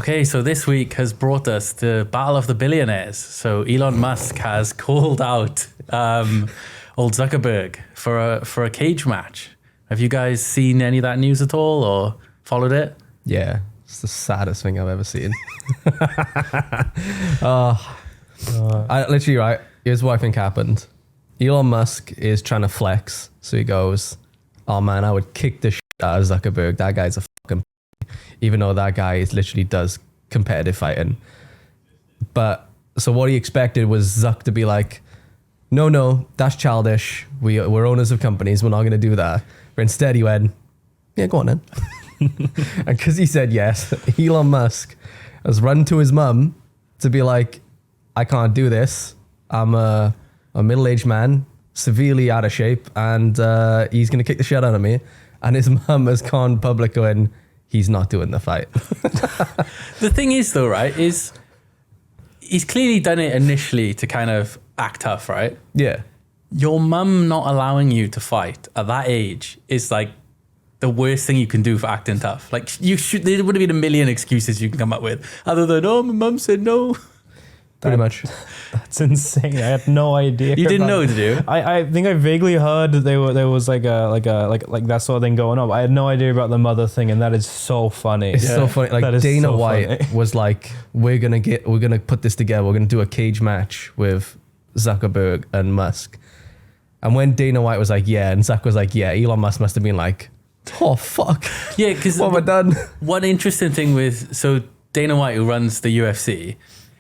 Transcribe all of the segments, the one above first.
Okay, so this week has brought us the Battle of the Billionaires. So Elon Musk has called out old Zuckerberg for a cage match. Have you guys seen any of that news at all or followed it? Yeah, it's the saddest thing I've ever seen. I literally, right, here's what I think happened. Elon Musk is trying to flex. So he goes, oh man, I would kick the shit out of Zuckerberg. That guy's a fucking even though that guy literally does competitive fighting. But so what he expected was Zuck to be like, no, that's childish. We're owners of companies. We're not going to do that. But instead he went, yeah, go on then. And because he said yes, Elon Musk has run to his mum to be like, I can't do this. I'm a middle-aged man, severely out of shape, and he's going to kick the shit out of me. And his mum has gone public going, he's not doing the fight. The thing is, though, right, is he's clearly done it initially to kind of act tough, right? Yeah. Your mum not allowing you to fight at that age is like the worst thing you can do for acting tough. Like there would have been a million excuses you can come up with other than, oh, my mum said no. Pretty much. That's insane. I had no idea. You didn't know, did you? I think I vaguely heard that there was like that sort of thing going on. But I had no idea about the mother thing, and that is so funny. It's so funny. Like Dana so White funny. was like, we're gonna put this together. We're gonna do a cage match with Zuckerberg and Musk. And when Dana White was like, yeah, and Zuck was like, yeah, Elon Musk must have been like, oh fuck. Yeah, because what have I done? One interesting thing with Dana White, who runs the UFC,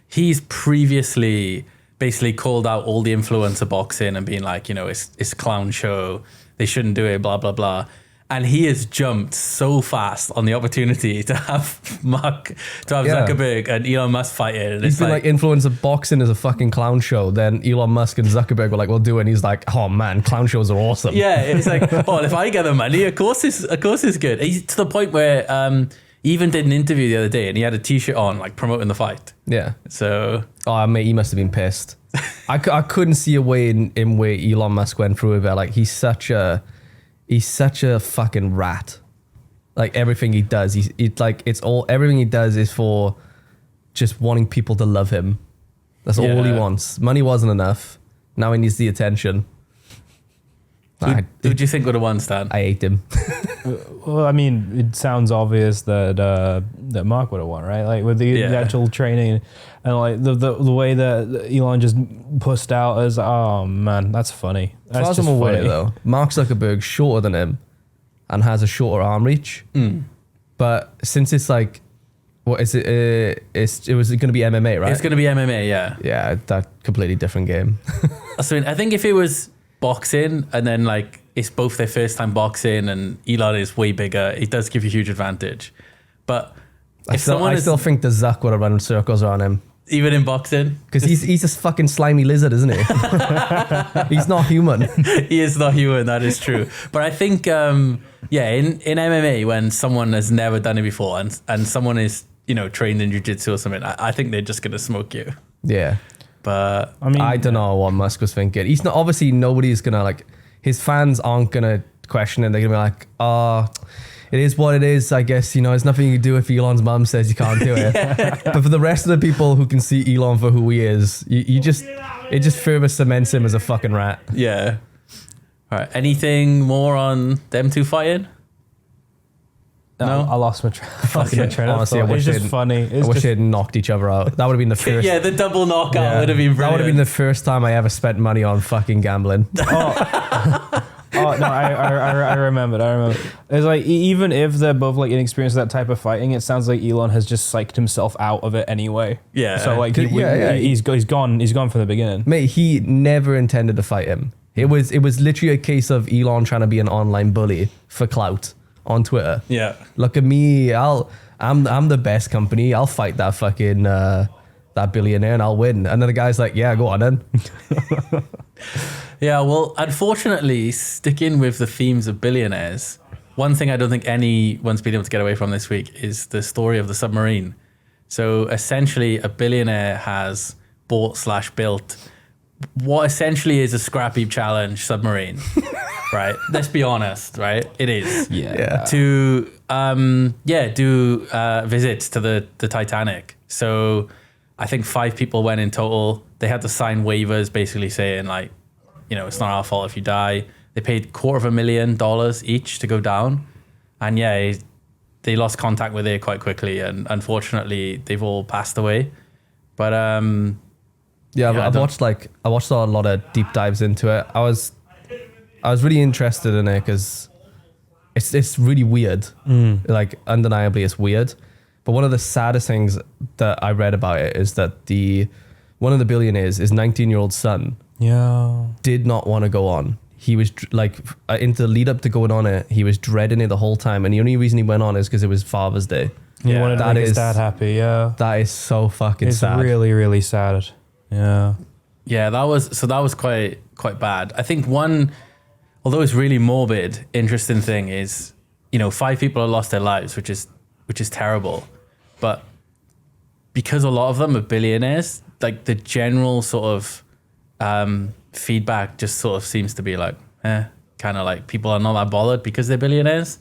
he's previously basically called out all the influencer boxing and being like, it's a clown show. They shouldn't do it, blah, blah, blah. And he has jumped so fast on the opportunity to have Zuckerberg and Elon Musk fighting. And He's been like influencer boxing is a fucking clown show. Then Elon Musk and Zuckerberg were like, we'll do it. And he's like, oh man, clown shows are awesome. Yeah, it's like, oh, if I get the money, of course it's good. He's to the point where he even did an interview the other day and he had a t-shirt on, like promoting the fight. Yeah. So. Oh, mate, he must have been pissed. I couldn't see a way in where Elon Musk went through with it. Like, he's such a fucking rat. Like, everything he does, everything he does is for just wanting people to love him. That's all he wants. Money wasn't enough. Now he needs the attention. Who do you think would have won, Stan? I hate him. Well, I mean, it sounds obvious that Mark would have won, right? Like with the actual training and like the way that Elon just pushed out as, oh man, that's funny. That's as far as I'm aware, though, Mark Zuckerberg's shorter than him and has a shorter arm reach. But since it's like, what is it? It was going to be MMA, right? It's going to be MMA, yeah. Yeah, that completely different game. So I think if it was boxing and then like it's both their first time boxing and Elon is way bigger, it does give you a huge advantage. But I still think the Zuck would have run circles around him. Even in boxing? Because he's a fucking slimy lizard, isn't he? He's not human. He is not human, that is true. But I think, in MMA, when someone has never done it before and someone is, trained in jiu-jitsu or something, I think they're just going to smoke you. Yeah. But I mean, I don't know what Musk was thinking. He's not, obviously nobody's gonna like, his fans aren't gonna question it. They're gonna be like, oh, it is what it is. I guess, there's nothing you can do if Elon's mum says you can't do it. But for the rest of the people who can see Elon for who he is, it just further cements him as a fucking rat. Yeah. All right. Anything more on them two fighting? No, I lost my train of Honestly, thought. It's just funny. I wish they had knocked each other out. That would have been the first. Yeah, the double knockout would have been brilliant. That would have been the first time I ever spent money on fucking gambling. Oh no, I remembered. It's like, even if they're both like inexperienced with that type of fighting, it sounds like Elon has just psyched himself out of it anyway. Yeah. So like he's gone from the beginning. Mate, he never intended to fight him. It was literally a case of Elon trying to be an online bully for clout on Twitter. Yeah. Look at me. I'm the best company. I'll fight that fucking that billionaire and I'll win. And then the guy's like, yeah, go on then. Yeah, well, unfortunately, sticking with the themes of billionaires, one thing I don't think anyone's been able to get away from this week is the story of the submarine. So essentially, a billionaire has bought/built what essentially is a Scrap Heap Challenge submarine. right? Let's be honest, right? It is. Yeah. To do visits to the Titanic. So I think 5 people went in total. They had to sign waivers basically saying like, it's not our fault if you die. They paid $250,000 each to go down. And they lost contact with it quite quickly, and unfortunately they've all passed away. But I've watched a lot of deep dives into it. I was really interested in it because it's really weird. Like undeniably it's weird. But one of the saddest things that I read about it is that one of the billionaires, his 19-year-old son, did not want to go on. He was like, into the lead up to going on it, he was dreading it the whole time. And the only reason he went on is because it was Father's Day. He wanted to make his dad happy, That is so fucking sad. It's really, really sad. Yeah. Yeah, that was quite bad. I think one, although it's really morbid, interesting thing is, 5 people have lost their lives, which is terrible. But because a lot of them are billionaires, like the general sort of feedback just sort of seems to be like, kind of like people are not that bothered because they're billionaires,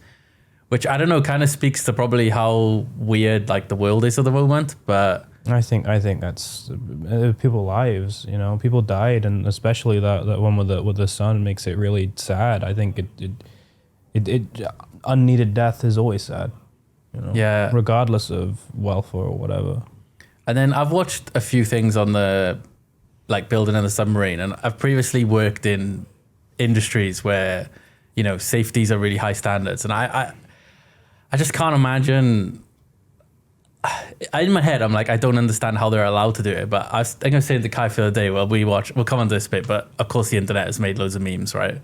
which I don't know, kind of speaks to probably how weird like the world is at the moment. But I think that's people's lives. People died, and especially that one with the son makes it really sad. I think it unneeded death is always sad. Regardless of wealth or whatever. And then I've watched a few things on the like building in the submarine, and I've previously worked in industries where safeties are really high standards, and I just can't imagine. In my head I'm like, I don't understand how they're allowed to do it. But I think I was saying to Kai the other day, we'll come on to this bit, but of course the internet has made loads of memes, right?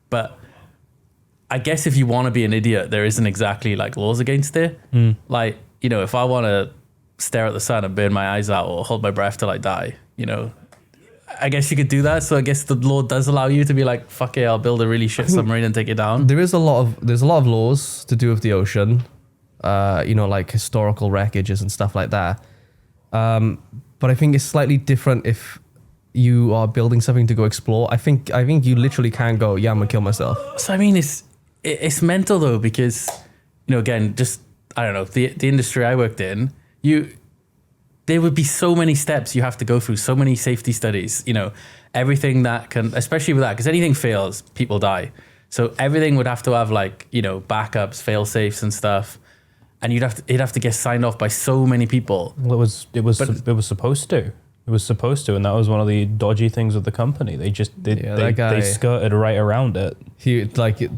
But I guess if you want to be an idiot, there isn't exactly like laws against it. Like, if I want to stare at the sun and burn my eyes out or hold my breath till I die, I guess you could do that. So I guess the law does allow you to be like, fuck it, I'll build a really shit submarine and take it down. There's a lot of laws to do with the ocean, like historical wreckages and stuff like that. But I think it's slightly different if you are building something to go explore. I think you literally can go, I'm gonna kill myself. So I mean, it's mental though, because again, just I don't know, the industry I worked in, there would be so many steps you have to go through, so many safety studies, everything that can, especially with that, because anything fails, people die. So everything would have to have like, backups, fail safes and stuff. And it'd have to get signed off by so many people. Well, it was supposed to. It was supposed to, and that was one of the dodgy things with the company. They skirted right around it.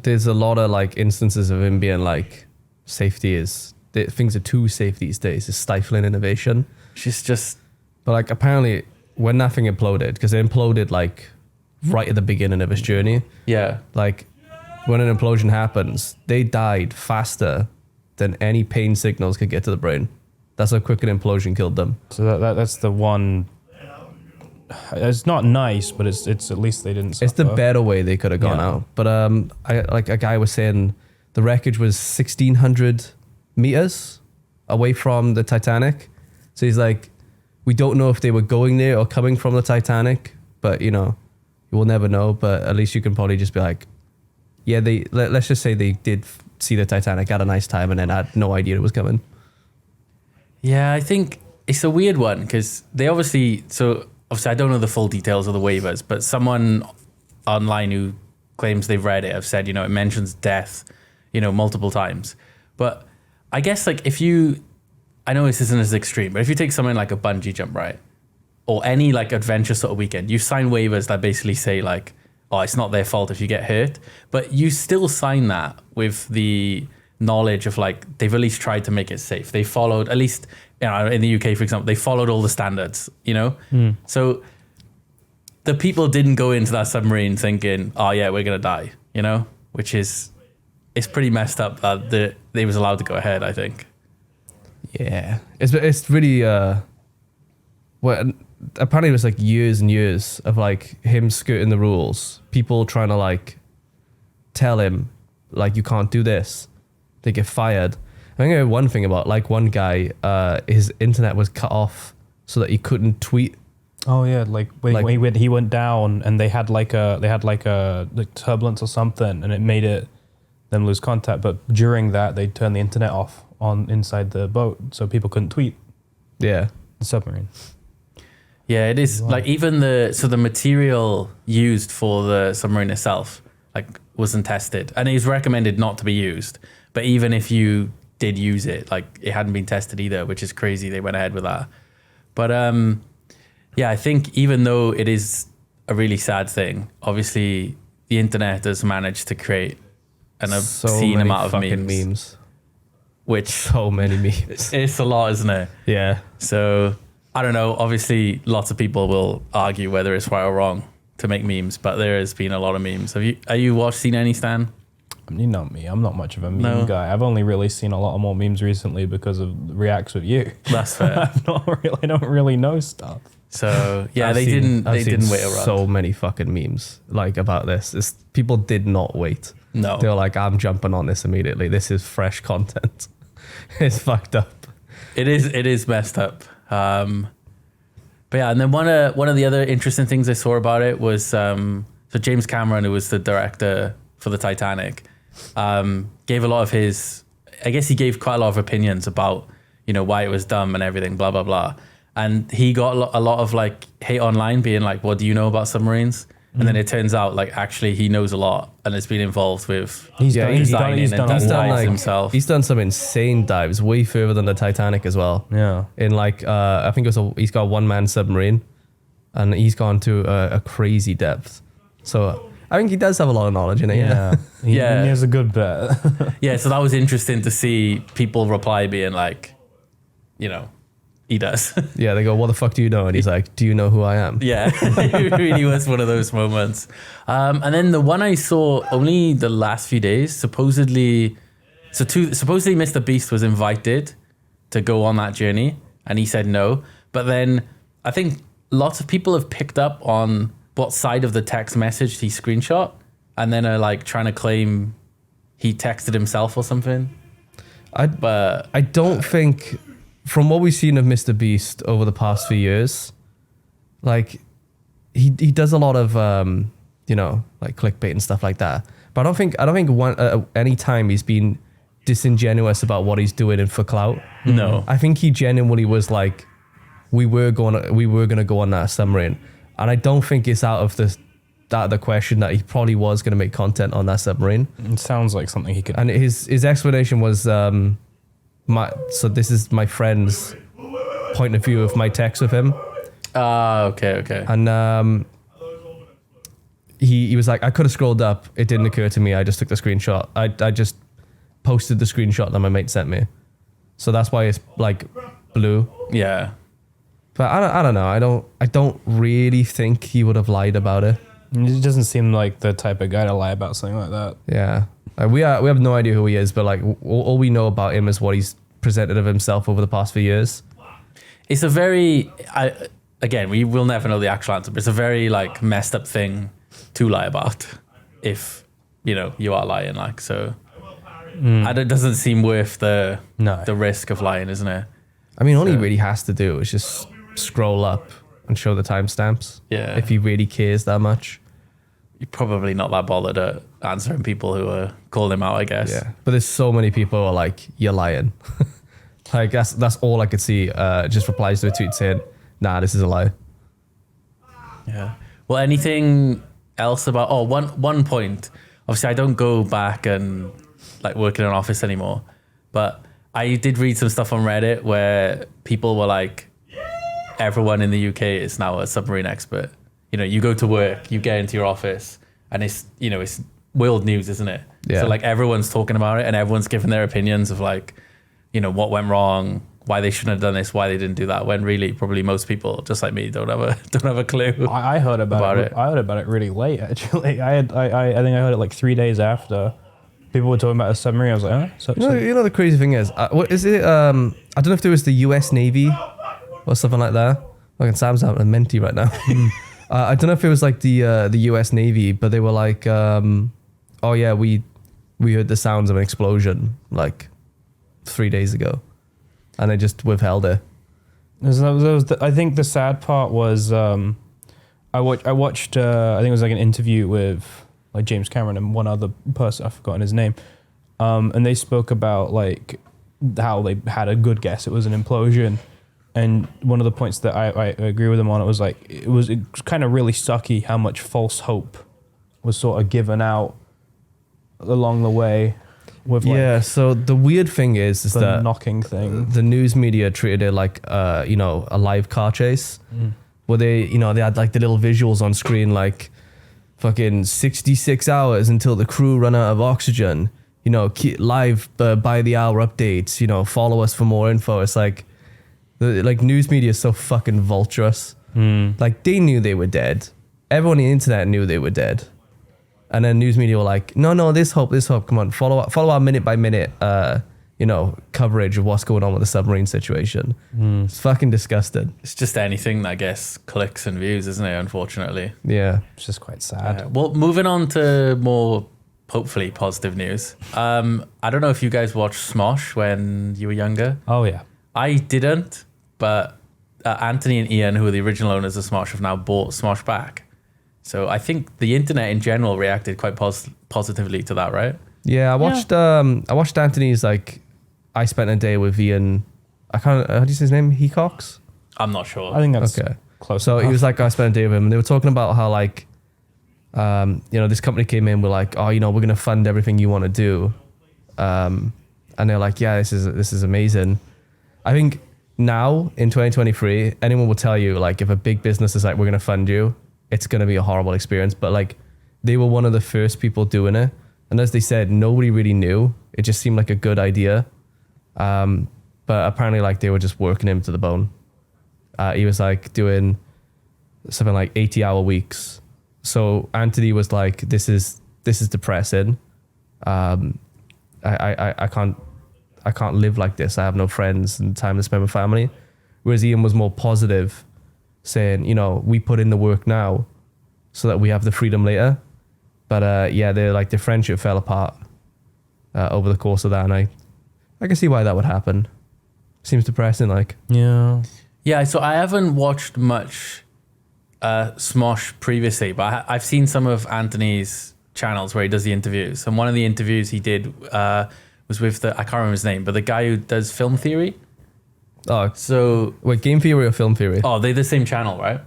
There's a lot of like instances of him being like, things are too safe these days. It's stifling innovation. She's just... But like apparently when that thing imploded, because it imploded like right at the beginning of its journey. Yeah. Like when an implosion happens, they died faster than any pain signals could get to the brain. That's how quick an implosion killed them. So that's the one. It's not nice, but it's at least they didn't suffer. It's the better way they could have gone out. But a guy was saying the wreckage was 1,600 meters away from the Titanic. So he's like, we don't know if they were going there or coming from the Titanic, but you will never know. But at least you can probably just be like, yeah, let's just say they did see the Titanic, had a nice time, and then had no idea it was coming. Yeah, I think it's a weird one because they obviously I don't know the full details of the waivers, but someone online who claims they've read it have said, it mentions death, multiple times. But I guess like I know this isn't as extreme, but if you take something like a bungee jump, right? Or any like adventure sort of weekend, you sign waivers that basically say like, oh, it's not their fault if you get hurt, but you still sign that with the knowledge of like, they've at least tried to make it safe. They followed, at least in the UK, for example, they followed all the standards, So the people didn't go into that submarine thinking, oh yeah, we're going to die, which is, it's pretty messed up that they was allowed to go ahead, I think. Yeah. It's really, apparently it was like years and years of like him skirting the rules, people trying to like tell him like, you can't do this. They get fired. I think I heard one thing about like one guy, his internet was cut off so that he couldn't tweet Oh yeah, like when he went down and they had like turbulence or something, and it made them lose contact. But during that, they turned the internet off on inside the boat, so people couldn't tweet. Yeah. The submarine. Yeah, it is like even the material used for the submarine itself like wasn't tested, and it was recommended not to be used. But even if you did use it, like it hadn't been tested either, which is crazy. They went ahead with that. But yeah, I think even though it is a really sad thing, obviously the internet has managed to create an obscene amount of memes. Which So many memes. it's a lot, isn't it? Yeah. So I don't know. Obviously, lots of people will argue whether it's right or wrong to make memes, but there has been a lot of memes. Are you seen any, Stan? You know me, I'm not much of a meme guy. I've only really seen a lot more memes recently because of reacts with you. That's fair. I don't really know stuff. So yeah, they I've didn't seen wait around. so many fucking memes like about this. People did not wait. No, They were like, I'm jumping on this immediately. This is fresh content. It's fucked up. it is messed up. But yeah, and then one of the other interesting things I saw about it was so James Cameron, who was the director for the Titanic, gave a lot of his. I guess he gave quite a lot of opinions about why it was dumb and everything, blah blah blah. And he got a lot of like hate online, being like, "What do you know about submarines?" And then it turns out like actually he knows a lot and has been involved with He's designing done and a done lot. dives himself. He's done some insane dives, way further than the Titanic as well. Yeah. In like, I think he's got a one-man submarine, and he's gone to a crazy depth. So I think he does have a lot of knowledge in it. Yeah. He Yeah. has a good bet. Yeah, so that was interesting to see people reply being like, he does. Yeah, they go, "What the fuck do you know?" And he's like, "Do you know who I am?" Yeah, it really was one of those moments. And then the one I saw only the last few days, supposedly Mr. Beast was invited to go on that journey, and he said no. But then I think lots of people have picked up on what side of the text message he screenshot, and then are like trying to claim he texted himself or something. But I don't think, from what we've seen of Mr. Beast over the past few years, like he does a lot of like clickbait and stuff like that. But I don't think any time he's been disingenuous about what he's doing and for clout. No. I think he genuinely was like, we were gonna go on that submarine, and I don't think it's out of the question that he probably was gonna make content on that submarine. It sounds like something he could. And his explanation was, so this is my friend's point of view of my text with him. Okay. And he was like, I could have scrolled up. It didn't occur to me. I just took the screenshot. I just posted the screenshot that my mate sent me. So that's why it's like blue. Yeah. But I don't know. I don't really think he would have lied about it. He doesn't seem like the type of guy to lie about something like that. Yeah. We have no idea who he is, but like all we know about him is what he's presented of himself over the past few years. It's a very, again, we will never know the actual answer, but it's a very like messed up thing to lie about if, you are lying, like, so. And it doesn't seem worth the risk of lying, isn't it? I mean, all he really has to do is just scroll up and show the timestamps. Yeah. If he really cares that much. You're probably not that bothered at answering people who are calling him out, I guess. Yeah. But there's so many people who are like, "You're lying." Like that's all I could see. Just replies to a tweet saying, "Nah, this is a lie." Yeah. Well, anything else about? Oh, one point. Obviously, I don't go back and like work in an office anymore, but I did read some stuff on Reddit where people were like, everyone in the UK is now a submarine expert. You go to work, you get into your office, and it's world news, isn't it? Yeah. So like everyone's talking about it, and everyone's giving their opinions of like, what went wrong, why they shouldn't have done this, why they didn't do that. When really, probably most people, just like me, don't have a clue. I heard about it. I heard about it really late, actually. I think I heard it like 3 days after. People were talking about a submarine. I was like, huh? You know the crazy thing is, what is it? I don't know if it was the U.S. Navy or something like that. Like Sam's having a menti right now. I don't know if it was like the U.S. Navy, but they were like, oh yeah, we heard the sounds of an explosion like 3 days ago, and they just withheld it. I think the sad part was I watched I think it was like an interview with like James Cameron and one other person, I've forgotten his name, and they spoke about like how they had a good guess it was an implosion, and one of the points that I agree with them on, it was like it was kind of really sucky how much false hope was sort of given out along the way. With like so the weird thing is the that knocking thing, the news media treated it like a live car chase, where they had like the little visuals on screen, like fucking 66 hours until the crew run out of oxygen, live by the hour updates, follow us for more info. It's like like news media is so fucking vulturous. Like they knew they were dead. Everyone on the internet knew they were dead. And then news media were like, no, this hope, come on, follow our minute by minute, coverage of what's going on with the submarine situation. It's fucking disgusting. It's just anything that gets clicks and views, isn't it? Unfortunately. Yeah. it's just quite sad. Well, moving on to more hopefully positive news. I don't know if you guys watched Smosh when you were younger. Oh yeah, I didn't, but Anthony and Ian, who are the original owners of Smosh, have now bought Smosh back. So I think the internet in general reacted quite positively to that, right? Yeah, I watched Anthony's like I spent a day with Ian. I can't. How do you say his name? Hecox? I'm not sure. I think that's okay. Close. So enough. he was like, I spent a day with him, and they were talking about how like, this company came in, we're like, oh, we're gonna fund everything you want to do, and they're like, yeah, this is amazing. I think now in 2023, anyone will tell you like if a big business is like, we're gonna fund you, it's gonna be a horrible experience. But like, they were one of the first people doing it, and as they said, nobody really knew. It just seemed like a good idea, but apparently like they were just working him to the bone. He was like doing something like 80-hour weeks. So Anthony was like, this is depressing. I can't live like this. I have no friends and time to spend with family. Whereas Ian was more positive, saying, we put in the work now so that we have the freedom later. But their friendship fell apart over the course of that, and I can see why that would happen. Seems depressing, like. Yeah, so I haven't watched much Smosh previously, but I've seen some of Anthony's channels where he does the interviews. And one of the interviews he did was with I can't remember his name, but the guy who does Film Theory. Oh, so wait, Game Theory or Film Theory? Oh, they're the same channel, right?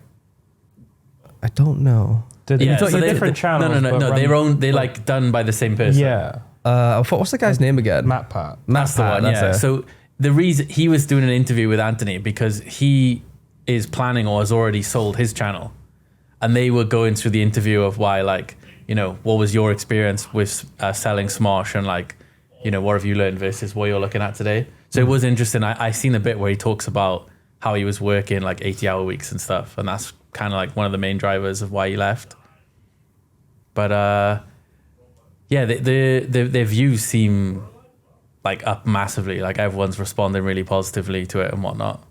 I don't know. They're different channels. No. They're like done by the same person. Yeah. What's the guy's name again? Matt Pat. That's the one. Yeah. So the reason he was doing an interview with Anthony because he is planning or has already sold his channel, and they were going through the interview of why, like, what was your experience with selling Smosh, and like, what have you learned versus what you're looking at today. So it was interesting. I seen a bit where he talks about how he was working like 80-hour weeks and stuff, and that's kind of like one of the main drivers of why he left. But their views seem like up massively. Like everyone's responding really positively to it and whatnot.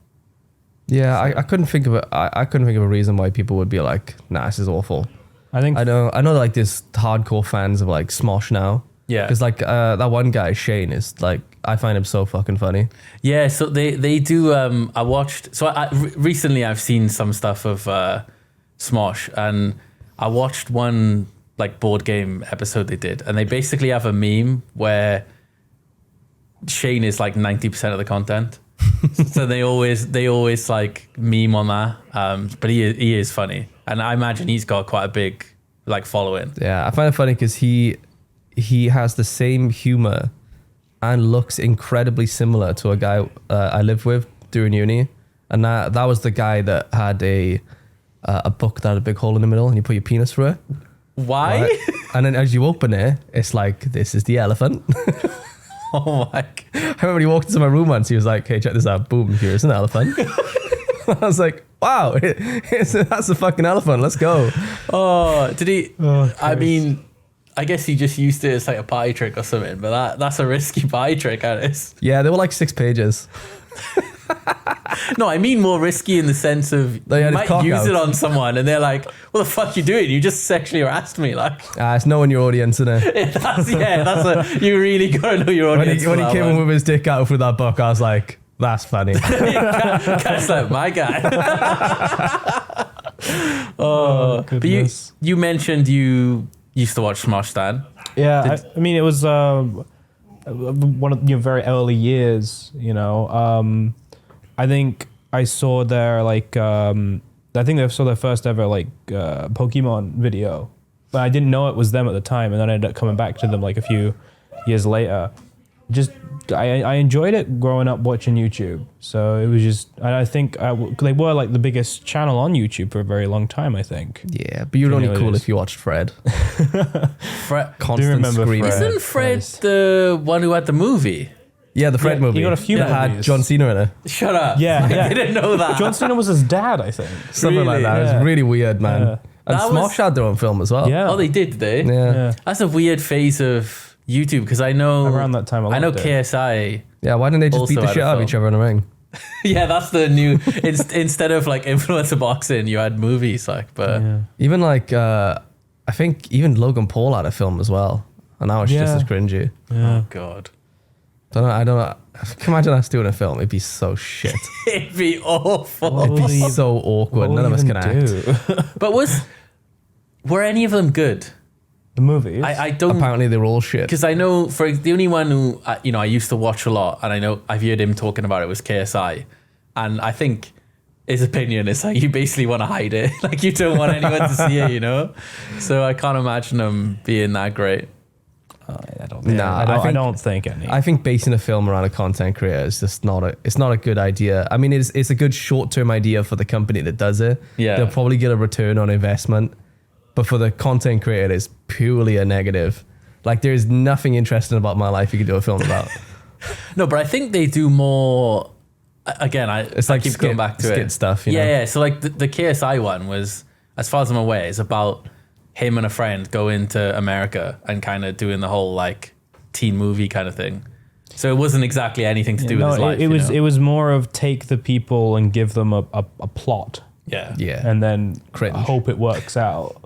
Yeah, I couldn't think of it. I couldn't think of a reason why people would be like, nah, this is awful. I know like there's hardcore fans of like Smosh now. Yeah. Because like that one guy, Shane, is like, I find him so fucking funny. Yeah, so they do, I watched, so recently I've seen some stuff of Smosh, and I watched one like board game episode they did, and they basically have a meme where Shane is like 90% of the content. So they always like meme on that. But he is funny, and I imagine he's got quite a big like following. Yeah, I find it funny because he has the same humor and looks incredibly similar to a guy I lived with during uni, and that was the guy that had a book that had a big hole in the middle, and you put your penis through it. Why? Right? And then as you open it, it's like, this is the elephant. Oh my God. I remember when he walked into my room once, he was like, hey, check this out. Boom, here's an elephant. I was like, wow, that's a fucking elephant. Let's go. Oh, did he? Oh, I mean, I guess he just used it as like a party trick or something, but that's a risky party trick, Alice. Yeah, they were like 6 pages. No, I mean more risky in the sense of you might use it on someone and they're like, what the fuck you doing? You just sexually harassed me. Like, it's knowing your audience, isn't it? You really gotta know your audience. When he came in with his dick out through that book, I was like, That's funny. Cat's like, my guy. But you mentioned you used to watch Smosh Stan. Yeah, I mean, it was one of your very early years, you know. I think I saw their saw their first ever Pokemon video, but I didn't know it was them at the time, and then I ended up coming back to them like a few years later. Just I enjoyed it growing up watching YouTube, so it was just I think they were like the biggest channel on YouTube for a very long time, I think. Yeah, but you're only cool if you watched Fred. Fred, constant screaming. Isn't Fred the one who had the movie? Yeah, the Fred movie. He got a few that movies. had John Cena in it. Shut up. Yeah, I didn't know that. John Cena was his dad, I think. Something like that. Yeah. It was really weird, man. Yeah. And That Smosh was- had their own film as well. Yeah. Oh, they did they? Yeah. That's a weird phase of YouTube because I know Around that time, I know loved it. KSI. Yeah, why didn't they just Also beat the had shit a out of film. each other in a ring? Yeah, that's the new. Instead of like influencer boxing, you had movies like. But Yeah. Even like, I think even Logan Paul had a film as well. And now it's just Yeah. as cringy. oh god, I don't know. Can you imagine us doing a film? It'd be so shit. it'd be awful. It'd be so awkward. None of us can act. But were any of them good? The movies. I don't. Apparently they're all shit. Because I know for the only one who I used to watch a lot, and I know I've heard him talking about it was KSI, and I think his opinion is like you basically want to hide it, like you don't want anyone to see it, you know. So I can't imagine them being that great. I don't. Nah, I don't think any. I think basing a film around a content creator is just not a good idea. I mean, it's a good short-term idea for the company that does it. Yeah. They'll probably get a return on investment. But for the content creator, it's purely a negative. Like, there's nothing interesting about my life you could do a film about. No, but I think they do more. Again, It's I like keep going back to skit it. stuff, you know? Yeah. So like the KSI one was, as far as I'm aware, is about him and a friend going to America and kind of doing the whole like teen movie kind of thing. So it wasn't exactly anything to do with his life. It was more of take the people and give them a plot, Yeah. Yeah. and then Cringe. hope it works out.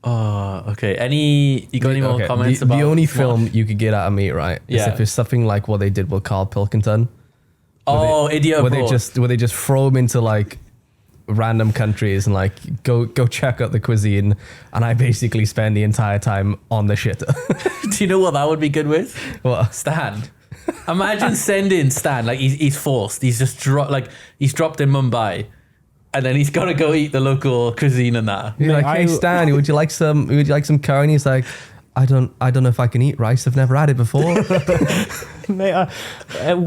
Oh, okay. You got any more Okay, comments the about only Smosh? film you could get out of me, right? Is Yeah. if it's something like what they did with Carl Pilkington. Oh, Idiot Where they Abroad. just throw him into like random countries and like go check out the cuisine, and I basically spend the entire time on the shit. Do you know what that would be good with? What? Stan. Imagine sending Stan, like he's forced. He's just he's dropped in Mumbai, and then he's got to go eat the local cuisine and that. You're like, hey Stan, would you like some curry? And he's like, I don't know if I can eat rice. I've never had it before. Mate, it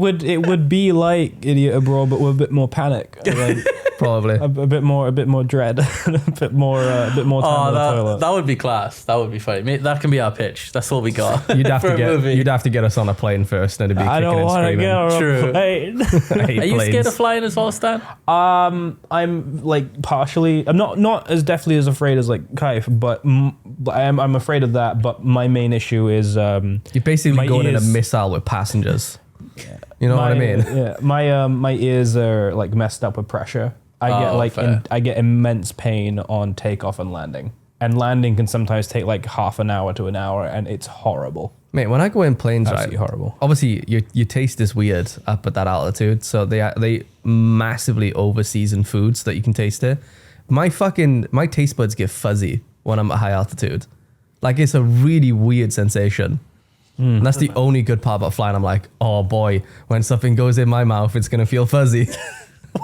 would be like Idiot Abroad, but with a bit more panic, like, Probably. a bit more dread, a bit more time on the toilet. That would be class. That would be funny. Mate, that can be our pitch. That's all we got. You'd have for to a movie. you'd have to get us on a plane first, and it'd be I kicking don't and want to screaming. get on True. a plane. I hate Are you scared planes. of flying as well, Stan? I'm like partially. I'm not as definitely as afraid as like Kaif, but I'm afraid of that. But my main issue is You're basically my going in a ears- missile with passengers. You know what I mean? Yeah, my ears are like messed up with pressure. I get Oh, like fair. I get immense pain on takeoff and landing. And landing can sometimes take like half an hour to an hour, and it's horrible. Mate, when I go in planes, right? Absolutely horrible. Obviously, your taste is weird up at that altitude, so they massively over season food so that you can taste it. My taste buds get fuzzy when I'm at high altitude. Like, it's a really weird sensation. And that's the only good part about flying. I'm like, oh boy, when something goes in my mouth, it's gonna feel fuzzy.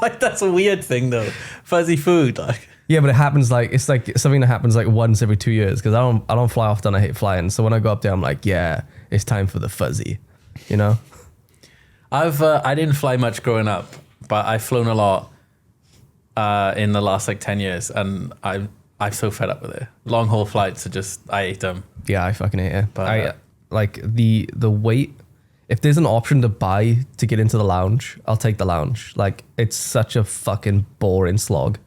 Like that's a weird thing though. Fuzzy food, like. Yeah, but it happens it's like something that happens like once every 2 years because I don't fly often. I hate flying. So when I go up there, I'm like, yeah, it's time for the fuzzy, you know. I didn't fly much growing up, but I've flown a lot in the last like 10 years, and I'm so fed up with it. Long haul flights are just I hate them. Yeah, I fucking hate it. But, I like the wait. If there's an option to buy to get into the lounge, I'll take the lounge. Like, it's such a fucking boring slog.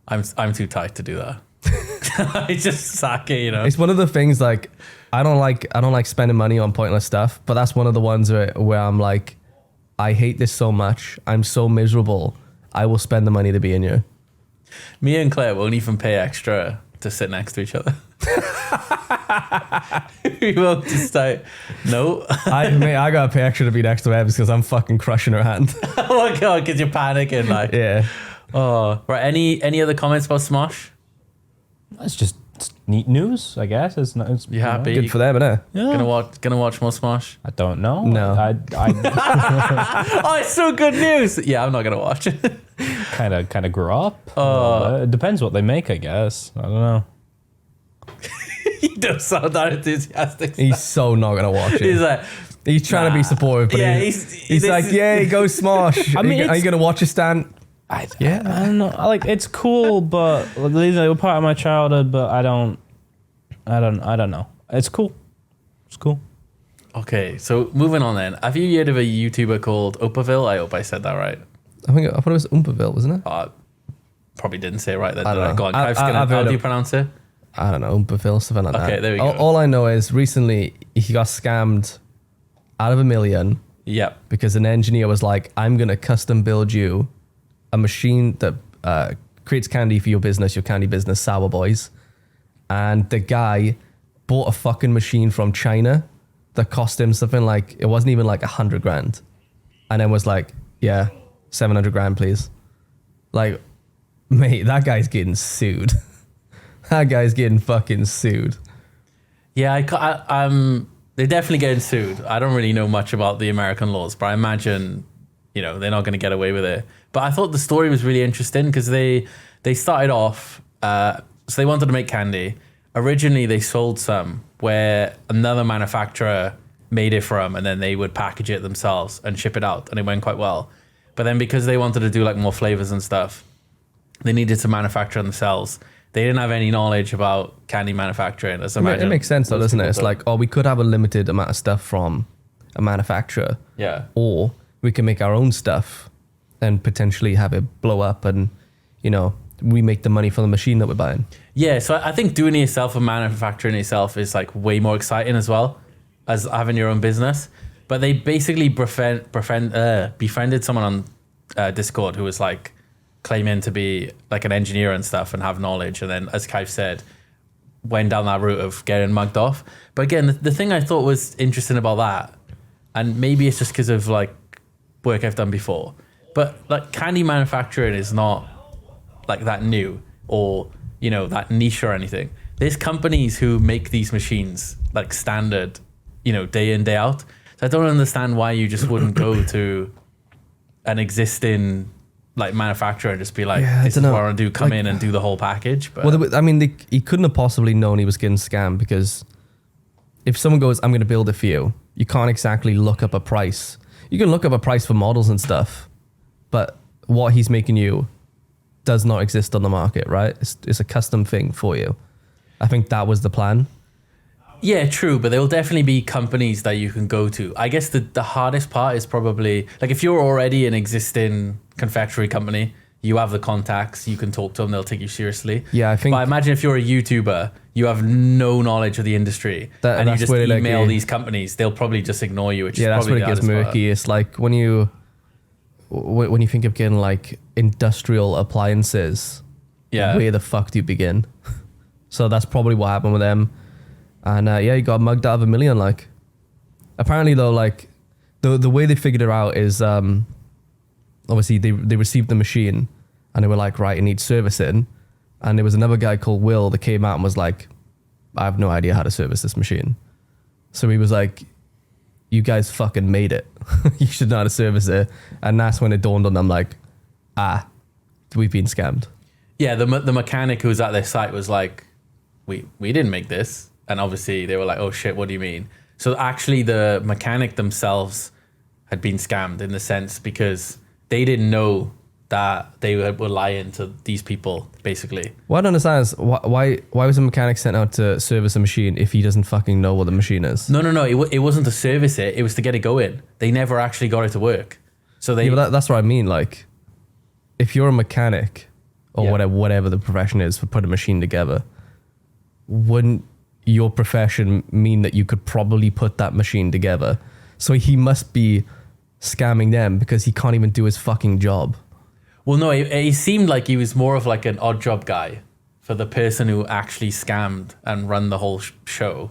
I'm too tight to do that. I just suck it, you know. It's one of the things like I don't like spending money on pointless stuff, but that's one of the ones where I'm like, I hate this so much. I'm so miserable. I will spend the money to be in here. Me and Claire won't even pay extra to sit next to each other. We won't just like, no. I gotta pay extra to be next to Ebs because I'm fucking crushing her hand. Oh my god, because you're panicking, like. Yeah. Oh, right. Any other comments about Smosh? It's just neat news, I guess. It's not. It's, You happy? Good for them, innit? Yeah. Gonna watch more Smosh? I don't know. No. I Oh, it's so good news. Yeah, I'm not gonna watch it. kind of grew up. It depends what they make, I guess. I don't know. You don't sound that enthusiastic. He's so not gonna watch it. He's like, He's trying to be supportive, but yeah, he's like, yeah, go Smosh. I mean, are you gonna watch it, Stan? I don't know. It's cool, but they were part of my childhood. But I don't know. It's cool. It's cool. Okay, so moving on then. Have you heard of a YouTuber called Opaville? I hope I said that right. I thought it was Umpaville, wasn't it? Probably didn't say it right then. I don't know. Go on. I've How heard do you of- pronounce it? I don't know, Umpaville, something like that. Okay, there we go. All I know is recently he got scammed out of $1 million Yep. because an engineer was like, I'm gonna custom build you a machine that creates candy for your candy business, Sour Boys. And the guy bought a fucking machine from China that cost him something like, it wasn't even like 100 grand. And then was like, yeah, 700 grand, please. Like, mate, that guy's getting sued. That guy's getting fucking sued. Yeah, they're definitely getting sued. I don't really know much about the American laws, but I imagine, they're not going to get away with it. But I thought the story was really interesting because they started off, so they wanted to make candy. Originally, they sold some where another manufacturer made it from, and then they would package it themselves and ship it out, and it went quite well. But then because they wanted to do like more flavors and stuff, they needed to manufacture themselves. They didn't have any knowledge about candy manufacturing. As I imagine, It makes sense though, doesn't it? It's like, we could have a limited amount of stuff from a manufacturer. Yeah. Or we can make our own stuff and potentially have it blow up and, we make the money from the machine that we're buying. Yeah, so I think doing it yourself and manufacturing it yourself is like way more exciting as well as having your own business. But they basically befriended someone on Discord who was like claiming to be like an engineer and stuff and have knowledge. And then, as Kai said, went down that route of getting mugged off. But again, the thing I thought was interesting about that, and maybe it's just because of like work I've done before, but like candy manufacturing is not like that new or that niche or anything. There's companies who make these machines like standard, day in, day out. So I don't understand why you just wouldn't go to an existing like manufacturer and just be like, this is what I want to do, come in and do the whole package. But he couldn't have possibly known he was getting scammed because if someone goes, I'm going to build it for you, you can't exactly look up a price. You can look up a price for models and stuff, but what he's making you does not exist on the market, right? It's a custom thing for you. I think that was the plan. Yeah, true, but there will definitely be companies that you can go to. I guess the hardest part is probably like if you're already an existing confectionery company, you have the contacts, you can talk to them, they'll take you seriously. Yeah, I think. But I imagine if you're a YouTuber, you have no knowledge of the industry, and you just email these companies, they'll probably just ignore you. Which is that's probably where it gets murky. It's like when you think of getting like industrial appliances, where the fuck do you begin? So that's probably what happened with them. And he got mugged out of $1 million. Like, apparently though, like the way they figured it out is obviously they received the machine and they were like, right, it needs servicing. And there was another guy called Will that came out and was like, I have no idea how to service this machine. So he was like, you guys fucking made it. You should know how to service it. And that's when it dawned on them like, we've been scammed. Yeah, the mechanic who was at their site was like, we didn't make this. And obviously they were like, oh shit, what do you mean? So actually the mechanic themselves had been scammed in the sense because they didn't know that they were lying to these people, basically. What I don't understand is why was a mechanic sent out to service a machine if he doesn't fucking know what the machine is? No. It wasn't to service it. It was to get it going. They never actually got it to work. So they... Yeah, but that's what I mean. Like, if you're a mechanic or whatever the profession is for putting a machine together, wouldn't your profession mean that you could probably put that machine together? So he must be scamming them because he can't even do his fucking job. Well, no, he seemed like he was more of like an odd job guy. for the person who actually scammed and run the whole show.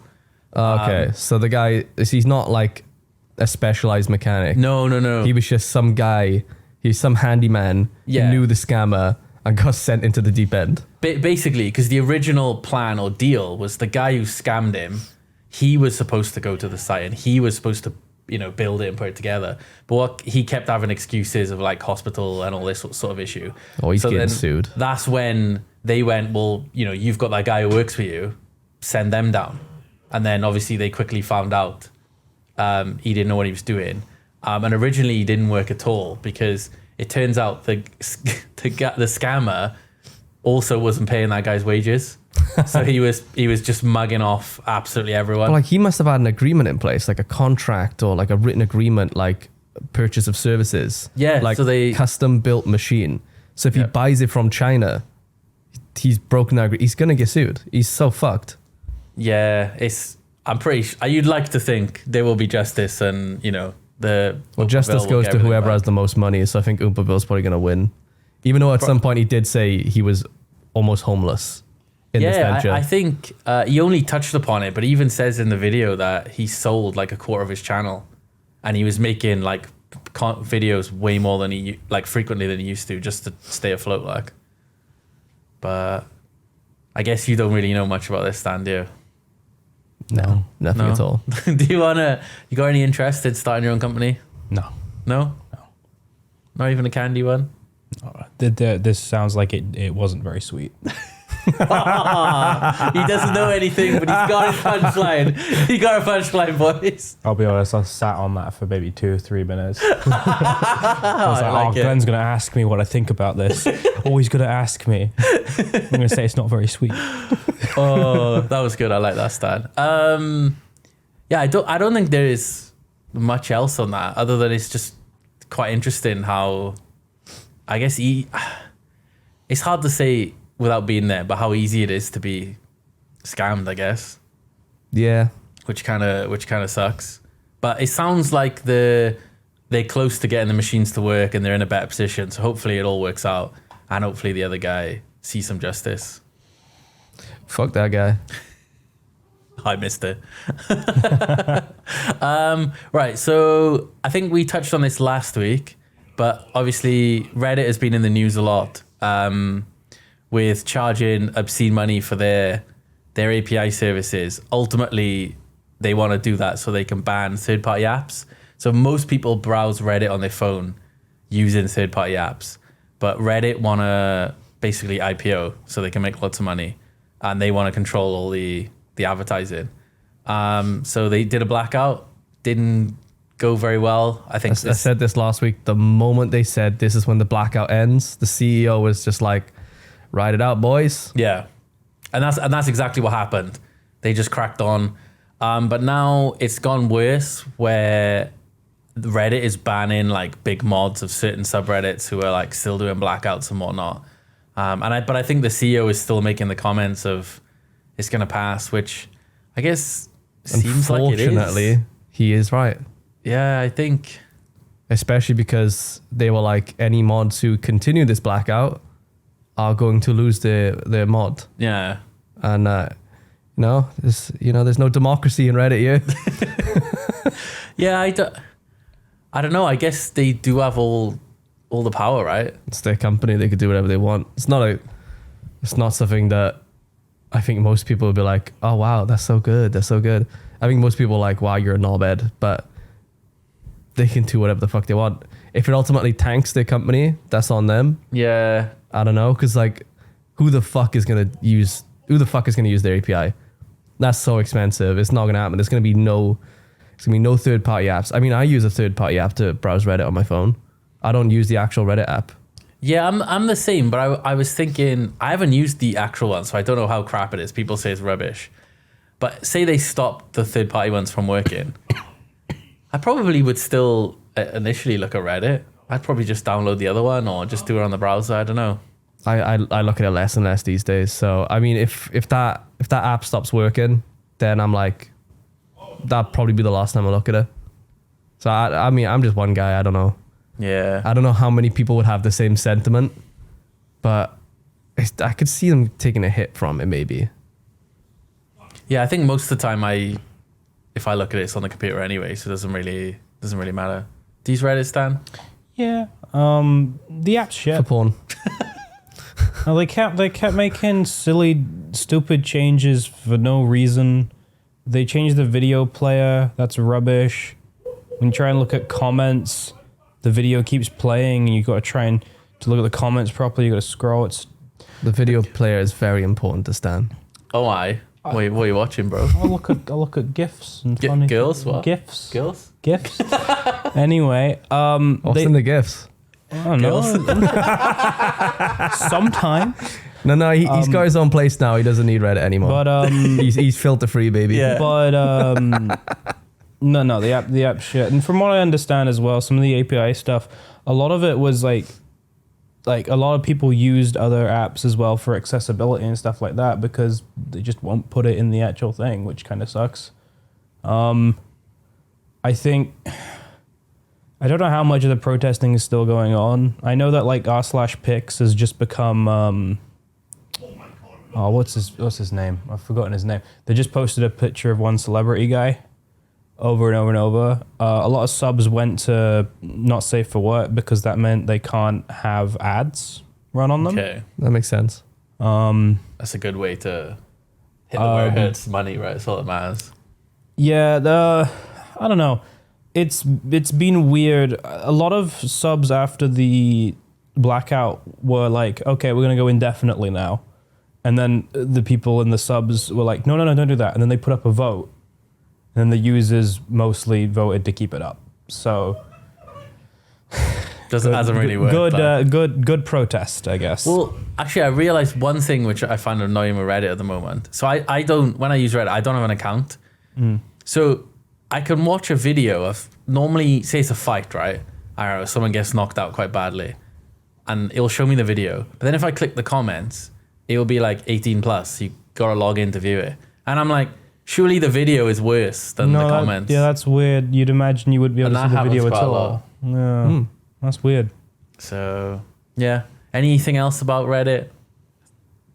Okay, so the guy, he's not like a specialized mechanic. No. He was just some guy. He's some handyman Yeah. who knew the scammer and got sent into the deep end. Basically, because the original plan or deal was the guy who scammed him, he was supposed to go to the site and he was supposed to, build it and put it together. But he kept having excuses of like hospital and all this sort of issue. Oh, he's getting then sued. That's when they went, well, you've got that guy who works for you, send them down. And then obviously they quickly found out he didn't know what he was doing. And originally he didn't work at all because it turns out the scammer also wasn't paying that guy's wages. So he was just mugging off absolutely everyone. But like he must have had an agreement in place, like a contract or like a written agreement, like purchase of services. Yeah, like so they custom built machine. So if he buys it from China, he's broken that. He's gonna get sued. He's so fucked. Yeah, I'm pretty sure you'd like to think there will be justice and Justice goes to whoever has the most money. So I think Oompa-Bill's probably gonna win, even though at some point he did say he was almost homeless in this venture. I think he only touched upon it, but he even says in the video that he sold like a quarter of his channel, and he was making like videos way more than frequently than he used to, just to stay afloat. Like, but I guess you don't really know much about this, Stan, do you? No, nothing at all. Do you got any interest in starting your own company? No. No? No. Not even a candy one? This sounds like it wasn't very sweet. He doesn't know anything, but he's got his punchline. He got a punchline, boys. I'll be honest, I sat on that for maybe 2 or 3 minutes. I was like, Glenn's going to ask me what I think about this. He's going to ask me. I'm going to say it's not very sweet. Oh, that was good. I like that, Stan. I don't think there is much else on that other than it's just quite interesting how, I guess it's hard to say without being there, but how easy it is to be scammed, I guess. Yeah. Which kind of sucks. But it sounds like they're close to getting the machines to work and they're in a better position. So hopefully it all works out and hopefully the other guy sees some justice. Fuck that guy. I missed it. Right, so I think we touched on this last week, but obviously Reddit has been in the news a lot. With charging obscene money for their API services. Ultimately, they want to do that so they can ban third-party apps. So most people browse Reddit on their phone using third-party apps, but Reddit want to basically IPO so they can make lots of money, and they want to control all the advertising. So they did a blackout, didn't go very well. I think I said this last week. The moment they said this is when the blackout ends, the CEO was just like, ride it out, boys. Yeah. And that's exactly what happened. They just cracked on. But now it's gone worse where Reddit is banning like big mods of certain subreddits who are like still doing blackouts and whatnot. But I think the CEO is still making the comments of it's going to pass, which I guess seems like it is. Unfortunately, he is right. Yeah, I think. Especially because they were like, any mods who continue this blackout are going to lose their mod. Yeah. And, there's no democracy in Reddit here. Yeah, I don't know. I guess they do have all the power, right? It's their company. They could do whatever they want. It's not something that I think most people would be like, oh, wow, that's so good. That's so good. I think most people are like, wow, you're a knobhead, but they can do whatever the fuck they want. If it ultimately tanks their company, that's on them. Yeah. I don't know, because like, who the fuck is gonna use their API? That's so expensive. It's not gonna happen. There's gonna be no third party apps. I mean, I use a third party app to browse Reddit on my phone. I don't use the actual Reddit app. Yeah, I'm the same, but I was thinking I haven't used the actual one, so I don't know how crap it is. People say it's rubbish, but say they stopped the third party ones from working, I probably would still initially look at Reddit. I'd probably just download the other one or just do it on the browser. I don't know. I look at it less and less these days. So I mean, if that app stops working, then I'm like, that'd probably be the last time I look at it. So I mean, I'm just one guy. I don't know. Yeah. I don't know how many people would have the same sentiment, but I could see them taking a hit from it, maybe. Yeah, I think most of the time if I look at it, it's on the computer anyway, so it doesn't really matter. Do you use Reddit, Stan? Yeah. The app's shit. For porn. No, they kept making silly, stupid changes for no reason. They changed the video player. That's rubbish. When you try and look at comments, the video keeps playing, and you got to try and to look at the comments properly. You got to scroll. The video player is very important to Stan. Oh, what are you watching, bro? I'll look at gifs and funny girls. What? gifs. Girls? Gifs. Anyway, What's in the gifts? I don't know. Sometime. No, he's got his own place now. He doesn't need Reddit anymore. But he's filter free, baby. Yeah. But no, the app shit. And from what I understand as well, some of the API stuff, a lot of it was like a lot of people used other apps as well for accessibility and stuff like that because they just won't put it in the actual thing, which kind of sucks. I think I don't know how much of the protesting is still going on. I know that like r/pics has just become what's his name? I've forgotten his name. They just posted a picture of one celebrity guy over and over and over. A lot of subs went to not safe for work because that meant they can't have ads run on them. Okay. That makes sense. That's a good way to hit them where it hurts money, right? That's all that matters. Yeah, I don't know. It's been weird. A lot of subs after the blackout were like, okay, we're going to go indefinitely now. And then the people in the subs were like, no, don't do that. And then they put up a vote. And then the users mostly voted to keep it up. So Hasn't really worked. Good protest, I guess. Well, actually, I realized one thing which I find annoying with Reddit at the moment. So I don't, when I use Reddit, I don't have an account. So I can watch a video of, normally, say it's a fight, right? I don't know, someone gets knocked out quite badly. And it'll show me the video. But then if I click the comments, it will be like 18 plus. You gotta log in to view it. And I'm like, surely the video is worse than the comments. Yeah, that's weird. You'd imagine you would be able to see the video at all. Yeah, that's weird. So, yeah. Anything else about Reddit?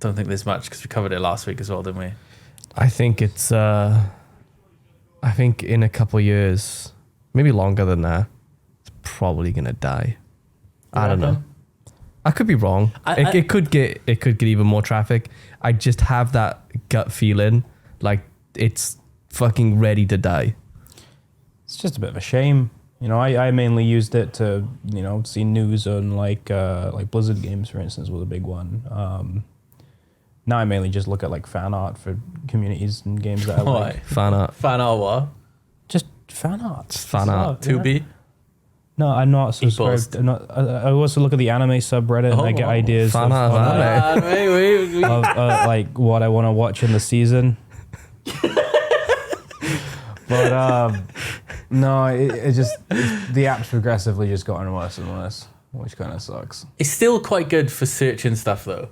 Don't think there's much because we covered it last week as well, didn't we? I think it's, I think in a couple of years, maybe longer than that, it's probably going to die. I don't know. I could be wrong. It could get even more traffic. I just have that gut feeling like it's fucking ready to die. It's just a bit of a shame. You know, I mainly used it to, see news on like Blizzard games, for instance, was a big one. Now I mainly just look at like fan art for communities and games that I like. Fan art. Fan art what? Just fan art. Just fan art. 2B? No, I'm not subscribed. I also look at the anime subreddit and I get ideas fan art of anime. of like what I want to watch in the season. But no, the app's progressively just gotten worse and worse, which kind of sucks. It's still quite good for searching stuff though.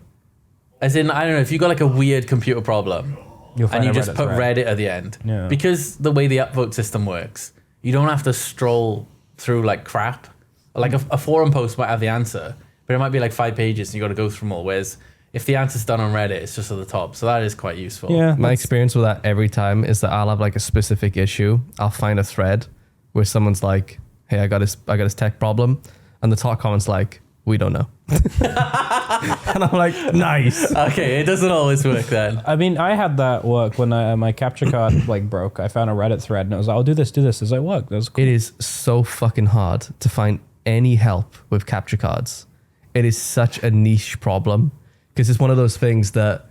As in, I don't know, if you got like a weird computer problem and you just put Reddit at the end, because the way the upvote system works, you don't have to stroll through like crap. Like a forum post might have the answer, but it might be like 5 pages and you got to go through them all. Whereas if the answer's done on Reddit, it's just at the top. So that is quite useful. Yeah. My experience with that every time is that I'll have like a specific issue. I'll find a thread where someone's like, hey, I got this tech problem. And the top comment's like, we don't know. And I'm like, nice. Okay, it doesn't always work then. I mean, I had that work when my capture card like broke. I found a Reddit thread and it was like, I'll do this. It's like, work. That was cool. It is so fucking hard to find any help with capture cards. It is such a niche problem because it's one of those things that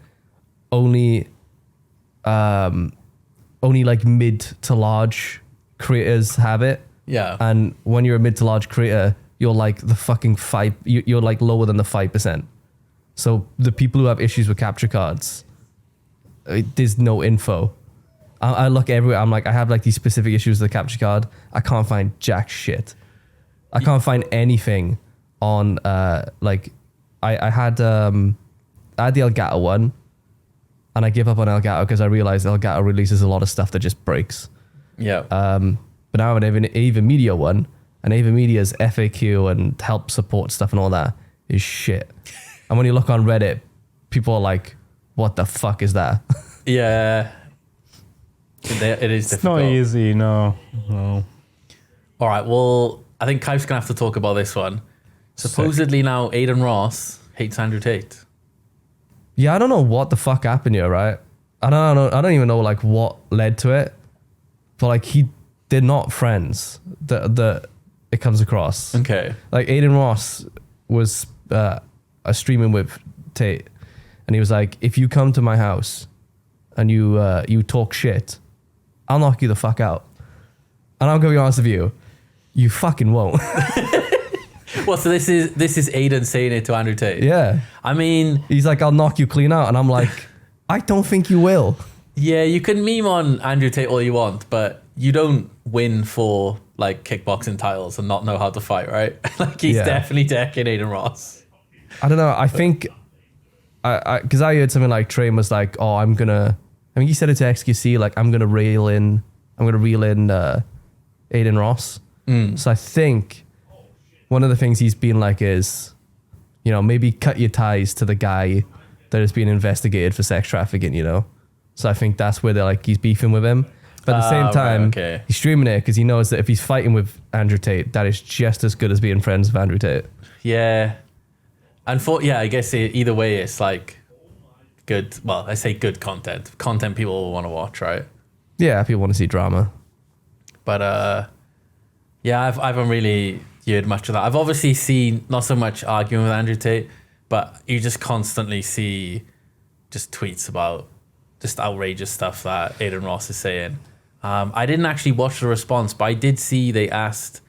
only like mid to large creators have it. Yeah. And when you're a mid to large creator, you're like the fucking you're like lower than the 5%. So the people who have issues with capture cards, there's no info. I look everywhere. I'm like, I have like these specific issues with the capture card. I can't find jack shit. I can't find anything on like I had the Elgato one, and I gave up on Elgato because I realized Elgato releases a lot of stuff that just breaks. Yeah. But now I have an Ava Media one, and Ava Media's FAQ and help support stuff and all that is shit. And when you look on Reddit, people are like, what the fuck is that? Yeah. It is difficult. It's not easy, no. All right, well, I think Kaif's going to have to talk about this one. Supposedly now Aiden Ross hates Andrew Tate. Yeah, I don't know what the fuck happened here, right? I don't even know like what led to it. But like they're not friends that it comes across. Okay. Like Aiden Ross was streaming with Tate, and he was like, if you come to my house and you talk shit, I'll knock you the fuck out. And I'm gonna be honest with you, you fucking won't. Well, so this is Aiden saying it to Andrew Tate. Yeah. I mean, He's like, I'll knock you clean out. And I'm like, I don't think you will. yeah, you can meme on Andrew Tate all you want, but you don't win for like kickboxing titles and not know how to fight, right? Like he's definitely decking Aiden Ross. I don't know. I think, because I heard something like Train was like, oh, I think he said it to XQC, like, I'm going to reel in Aiden Ross. So I think one of the things he's been like is, you know, maybe cut your ties to the guy that is being investigated for sex trafficking, you know? So I think that's where they're like, he's beefing with him. But at the same time, he's streaming it because he knows that if he's fighting with Andrew Tate, that is just as good as being friends with Andrew Tate. Yeah. And I guess either way, it's like good. Well, I say good content people will want to watch, right? Yeah, people want to see drama. But yeah, I haven't really heard much of that. I've obviously seen not so much arguing with Andrew Tate, but you just constantly see just tweets about just outrageous stuff that Aiden Ross is saying. I didn't actually watch the response, but I did see they asked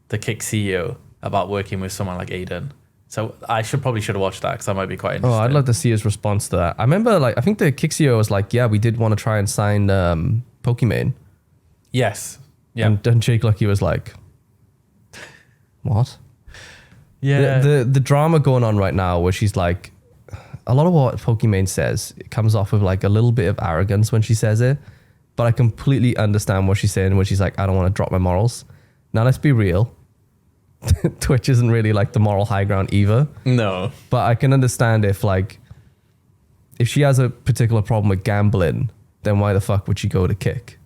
the Kick CEO about working with someone like Aiden. So I probably should have watched that because that might be quite interesting. Oh, I'd love to see his response to that. I remember, like, I think the Kick CEO was like, yeah, we did want to try and sign Pokimane. Yes. Yeah. And Jake Lucky was like, what? Yeah. The drama going on right now where she's like, a lot of what Pokimane says, it comes off with like a little bit of arrogance when she says it. But I completely understand what she's saying when she's like, I don't want to drop my morals. Now, let's be real. Twitch isn't really like the moral high ground either. No. But I can understand if she has a particular problem with gambling, then why the fuck would she go to Kick?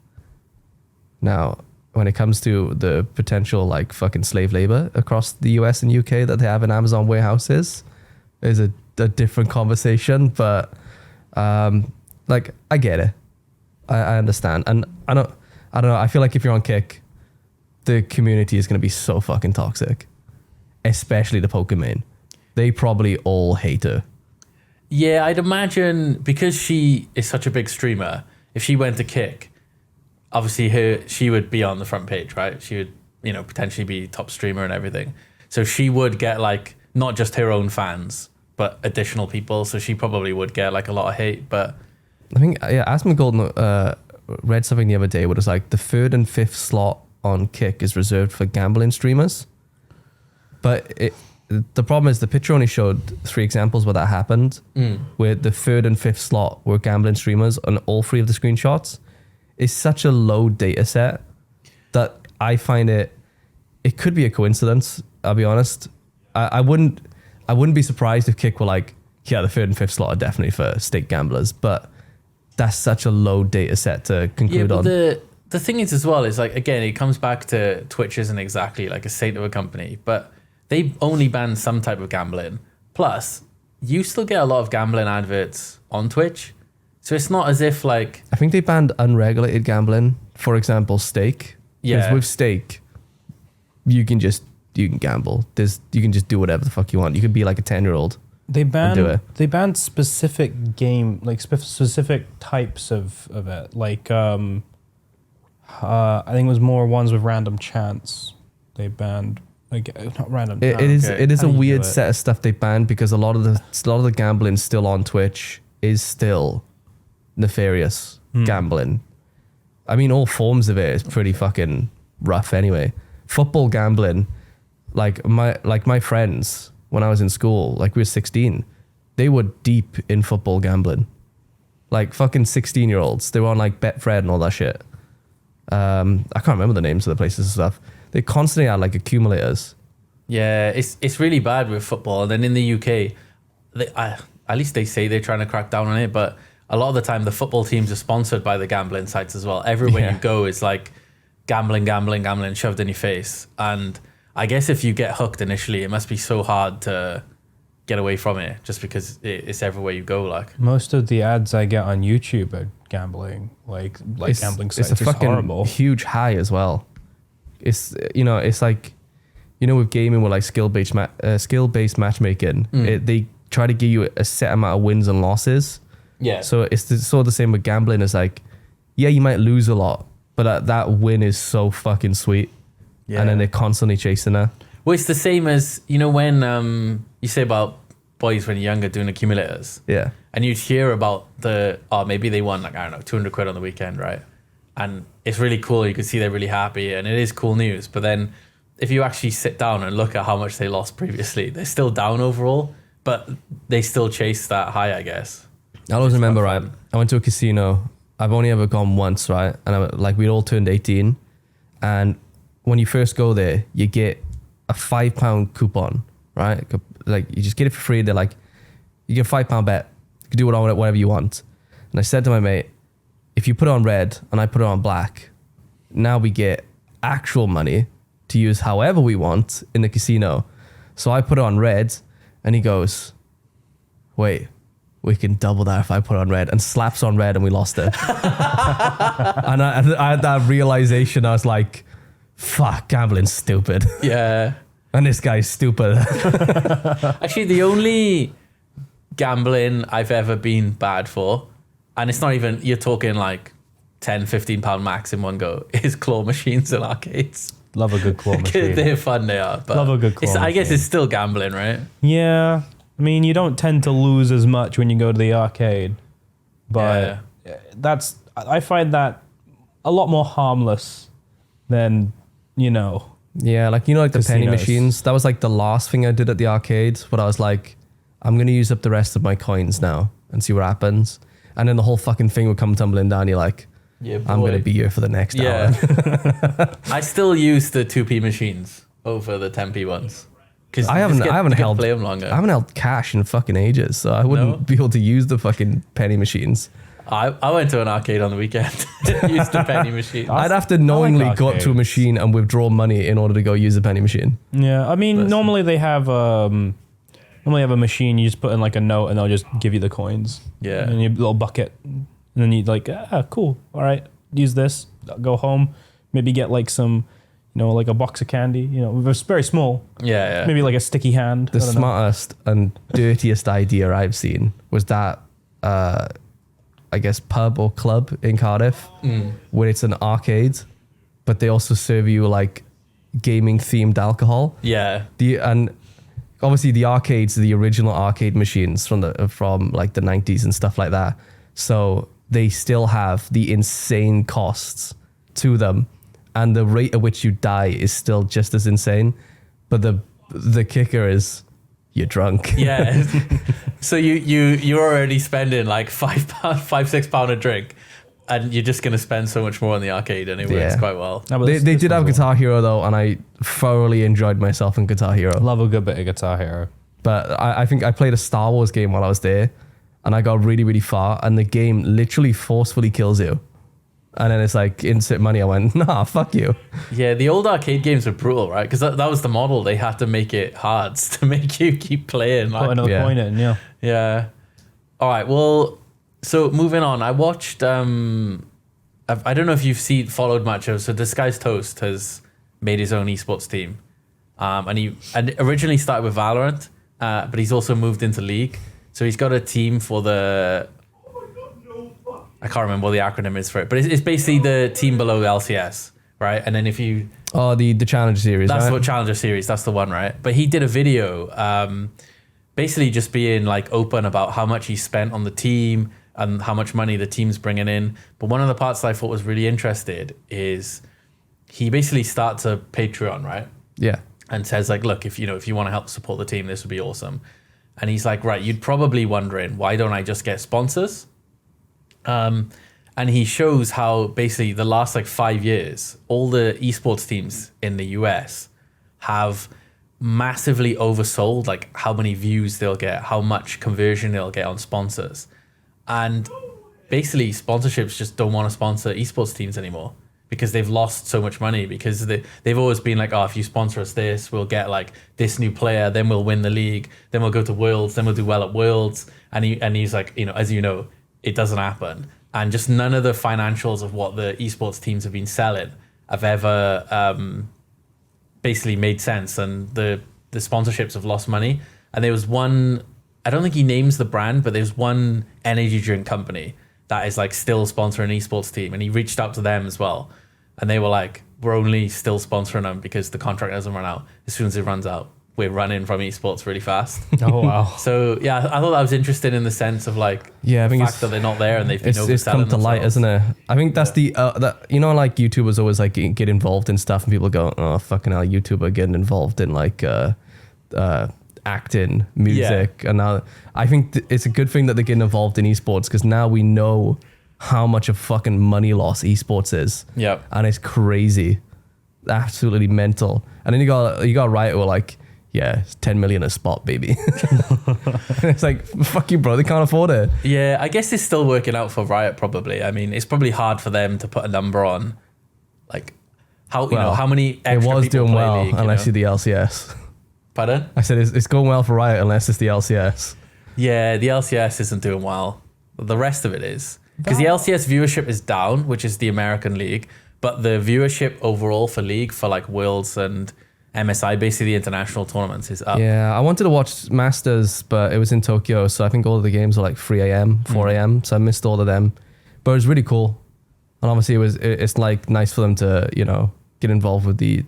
Now, when it comes to the potential like fucking slave labor across the US and UK that they have in Amazon warehouses is a different conversation. But like, I get it. I understand. And I don't know. I feel like if you're on Kick, the community is going to be so fucking toxic, especially the Pokimane. They probably all hate her. Yeah, I'd imagine because she is such a big streamer, if she went to Kick, obviously she would be on the front page, right? She would, you know, potentially be top streamer and everything. So she would get like not just her own fans, but additional people. So she probably would get like a lot of hate. But I think, yeah, Asmongold read something the other day where it was like the 3rd and 5th slot on Kick is reserved for gambling streamers. But the problem is the picture only showed 3 examples where that happened, where the 3rd and 5th slot were gambling streamers on all 3 of the screenshots. It's such a low data set that I find it could be a coincidence, I'll be honest. I wouldn't be surprised if Kick were like, yeah, the 3rd and 5th slot are definitely for state gamblers, but that's such a low data set to conclude on. The thing is as well is like, again, it comes back to Twitch isn't exactly like a saint of a company, but they only ban some type of gambling. Plus, you still get a lot of gambling adverts on Twitch. So it's not as if like... I think they banned unregulated gambling. For example, stake. Yeah. Because with stake, you can gamble. You can just do whatever the fuck you want. You could be like a 10-year-old. They banned specific game, like specific types of it. Like, I think it was more ones with random chance. They banned, like, not random. It is a weird set of stuff they banned because a lot of the gambling still on Twitch is still nefarious gambling. I mean, all forms of it is pretty fucking rough anyway. Football gambling, like my friends when I was in school, like we were 16, they were deep in football gambling. Like fucking 16-year-olds. They were on like Betfred and all that shit. I can't remember the names of the places and stuff. They constantly had like accumulators. Yeah, it's really bad with football. And then in the UK, at least they say they're trying to crack down on it, but a lot of the time the football teams are sponsored by the gambling sites as well. Everywhere you go is like gambling shoved in your face. And I guess if you get hooked initially, it must be so hard to get away from it, just because it's everywhere you go. Like most of the ads I get on YouTube are gambling, like gambling sites. It's a fucking horrible. huge high as well. It's it's like, with gaming with like skill-based matchmaking, they try to give you a set amount of wins and losses. yeah, So it's sort of the same with gambling. It's like, yeah, you might lose a lot, but that win is so fucking sweet. yeah. And then they're constantly chasing that. Well, it's the same as when you say about boys when you're younger doing accumulators. Yeah. And you'd hear about maybe they won, like, I don't know, 200 quid on the weekend, right? And it's really cool. You can see they're really happy and it is cool news. But then if you actually sit down and look at how much they lost previously, they're still down overall, but they still chase that high, I guess. I always remember, right? I went to a casino. I've only ever gone once, right? And we all turned 18. And when you first go there, you get a £5 coupon, right? Like you just get it for free. They're like, you get a £5 bet. You can do whatever you want. And I said to my mate, if you put it on red and I put it on black, now we get actual money to use however we want in the casino. So I put it on red and he goes, wait, we can double that if I put it on red, and slaps on red and we lost it. And I had that realization. I was like, fuck, gambling's stupid. Yeah. And this guy's stupid. Actually, the only gambling I've ever been bad for, and it's not even, you're talking like £10-15 max in one go, is claw machines in arcades. Love a good claw machine. They're fun, they are. But Love a good claw I guess machine. it's still gambling, right? Yeah, I mean, you don't tend to lose as much when you go to the arcade, but I find that a lot more harmless than Yeah, like the Casinos. penny machines. That was like the last thing I did at the arcade, but I was like, I'm going to use up the rest of my coins now and see what happens. And then the whole fucking thing would come tumbling down. You're like, Yeah, I'm going to be here for the next hour. I still use the 2p machines over the 10p ones. Because I haven't held play them longer. I haven't held cash in fucking ages, so I wouldn't be able to use the fucking penny machines. I went to an arcade on the weekend, used the penny machine. I'd have to knowingly go up to a machine and withdraw money in order to go use the penny machine. Yeah, I mean, normally they have a machine. You just put in like a note, and they'll just give you the coins. Yeah, and your little bucket, and then you like, cool, all right, use this. Go home, maybe get like some, like a box of candy. It's very small. Yeah. Maybe like a sticky hand. The smartest and dirtiest idea I've seen was that, I guess, pub or club in Cardiff, where it's an arcade, but they also serve you like gaming themed alcohol. Yeah. And obviously the arcades are the original arcade machines from like the 90s and stuff like that. So they still have the insane costs to them, and the rate at which you die is still just as insane. But the kicker is you're drunk. Yeah. So you're already spending like £5-6 a drink, and you're just gonna spend so much more on the arcade, and it works quite well. No, They did have Guitar Hero though, and I thoroughly enjoyed myself in Guitar Hero. Love a good bit of Guitar Hero. But I think I played a Star Wars game while I was there, and I got really, really far, and the game literally forcefully kills you. And then it's like, insert money. I went, nah, fuck you. Yeah, the old arcade games were brutal, right? Because that was the model. They had to make it hard to make you keep playing. Put another coin in, yeah. Yeah. All right, well, so moving on. I watched, I don't know if you've followed much of, so Disguised Toast has made his own esports team. And he originally started with Valorant, but he's also moved into League. So he's got a team for I can't remember what the acronym is for it, but it's basically the team below LCS, right? And then if you... Oh, the Challenger Series, That's right? what Challenger Series, that's the one, right? But he did a video basically just being like open about how much he spent on the team and how much money the team's bringing in. But one of the parts that I thought was really interesting is he basically starts a Patreon, right? Yeah. And says like, look, if you want to help support the team, this would be awesome. And he's like, right, you'd probably wondering, why don't I just get sponsors? And he shows how basically the last like 5 years, all the esports teams in the US have massively oversold, like how many views they'll get, how much conversion they'll get on sponsors. And basically sponsorships just don't want to sponsor esports teams anymore because they've lost so much money, because they've always been like, oh, if you sponsor us this, we'll get like this new player, then we'll win the league, then we'll go to Worlds, then we'll do well at Worlds. And he's like, as you know, it doesn't happen. And just none of the financials of what the esports teams have been selling have ever basically made sense. And the sponsorships have lost money. And there was one, I don't think he names the brand, but there's one energy drink company that is like still sponsoring an esports team. And he reached out to them as well. And they were like, we're only still sponsoring them because the contract doesn't run out. As soon as it runs out, we're running from esports really fast. Oh, wow. So yeah, I thought that was interesting in the sense of like, I think the fact that they're not there and they've been overselling it's come to light, themselves. isn't it? I think that's like YouTubers always like get involved in stuff and people go, oh fucking hell, YouTuber getting involved in like acting, music, and now I think it's a good thing that they're getting involved in esports, because now we know how much of fucking money loss esports is. Yeah, and it's crazy, absolutely mental. And then you got Riot who are like, yeah, it's 10 million a spot, baby. It's like, fuck you, bro. They can't afford it. Yeah, I guess it's still working out for Riot probably. I mean, it's probably hard for them to put a number on, like how how many extra it was people doing play well League, unless you're the LCS. Pardon? I said it's going well for Riot unless it's the LCS. Yeah, the LCS isn't doing well. The rest of it is. Because the LCS viewership is down, which is the American League, but the viewership overall for League, for like Worlds and MSI, basically the international tournaments, is up. Yeah, I wanted to watch Masters, but it was in Tokyo, so I think all of the games were like 3 a.m., 4 a.m., so I missed all of them. But it was really cool. And obviously it's like nice for them to, get involved with the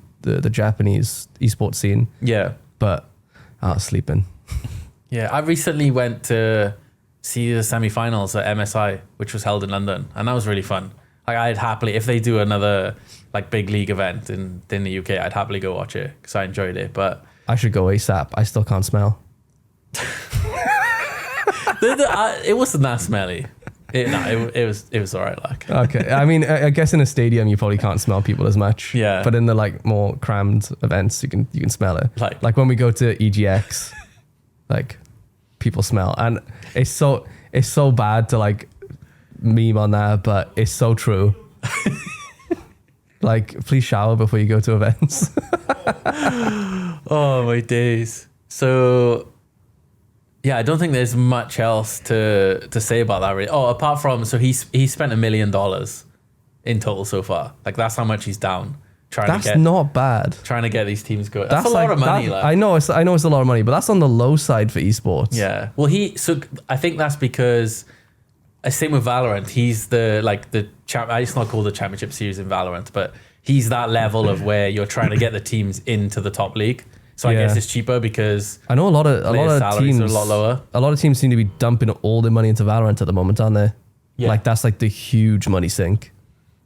Japanese esports scene. Yeah. But I was sleeping. Yeah, I recently went to see the semi-finals at MSI, which was held in London, and that was really fun. Like, I'd happily, if they do another like big league event in the UK, I'd happily go watch it because I enjoyed it. But I should go ASAP. I still can't smell. It wasn't that smelly. It was all right. Like, okay, I mean, I guess in a stadium you probably can't smell people as much. Yeah. But in the like more crammed events, you can smell it. Like when we go to EGX, like people smell, and it's so bad to like meme on that, but it's so true. Like, please shower before you go to events. oh my days. So yeah, I don't think there's much else to say about that really. Oh, apart from, so he spent $1 million in total so far. Like, that's how much he's down That's not bad. Trying to get these teams going. That's a lot of money. I know it's a lot of money, but that's on the low side for esports. Yeah. Well, I think that's because, same with Valorant. He's it's not called the championship series in Valorant, but he's that level of where you're trying to get the teams into the top league. So I guess it's cheaper because I know a lot of teams are a lot lower. A lot of teams seem to be dumping all their money into Valorant at the moment, aren't they? Yeah. Like, that's like the huge money sink.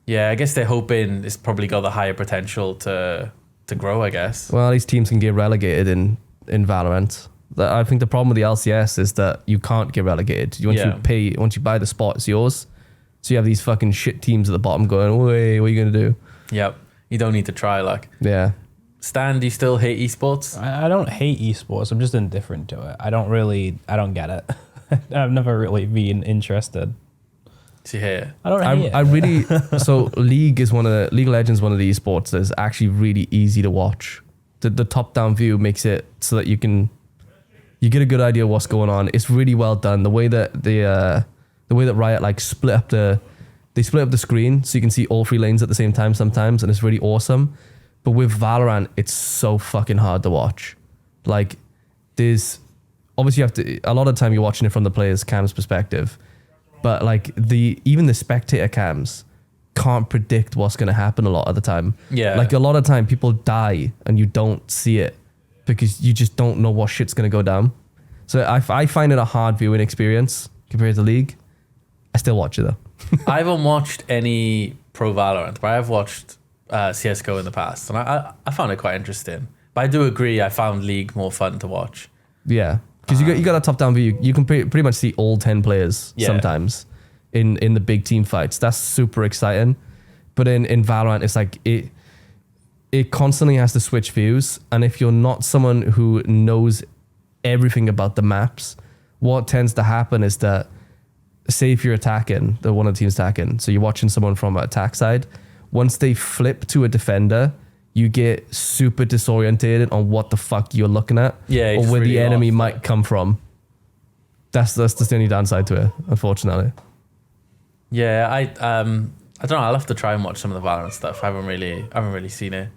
Yeah, I guess they're hoping it's probably got the higher potential to grow, I guess. Well, these teams can get relegated in Valorant. I think the problem with the LCS is that you can't get relegated. Once you buy the spot, it's yours. So you have these fucking shit teams at the bottom going, "Wait, what are you gonna do?" Yep. You don't need to try, like. Yeah. Stan, do you still hate esports? I don't hate esports. I'm just indifferent to it. I don't get it. I've never really been interested. To hear. I don't hate it. I really so League of Legends, one of the esports that's actually really easy to watch. The top down view makes it so that you get a good idea of what's going on. It's really well done. The way that Riot like split up the screen so you can see all three lanes at the same time sometimes, and it's really awesome. But with Valorant, it's so fucking hard to watch. Like, there's obviously a lot of the time you're watching it from the player's cam's perspective. But like even the spectator cams can't predict what's going to happen a lot of the time. Yeah. Like, a lot of time people die and you don't see it because you just don't know what shit's going to go down. So I find it a hard viewing experience compared to League. I still watch it though. I haven't watched any pro Valorant, but I've watched CSGO in the past, and I found it quite interesting. But I do agree, I found League more fun to watch. Yeah. Because you got a top-down view. You can pretty much see all 10 players sometimes in the big team fights. That's super exciting. But in Valorant, it's like it constantly has to switch views. And if you're not someone who knows everything about the maps, what tends to happen is that, say if you're attacking, the one of the team's attacking, so you're watching someone from an attack side, once they flip to a defender, you get super disorientated on what the fuck you're looking at, or where the enemy might come from. That's just the only downside to it, unfortunately. Yeah, I don't know. I'll have to try and watch some of the Valorant stuff. I haven't really seen it.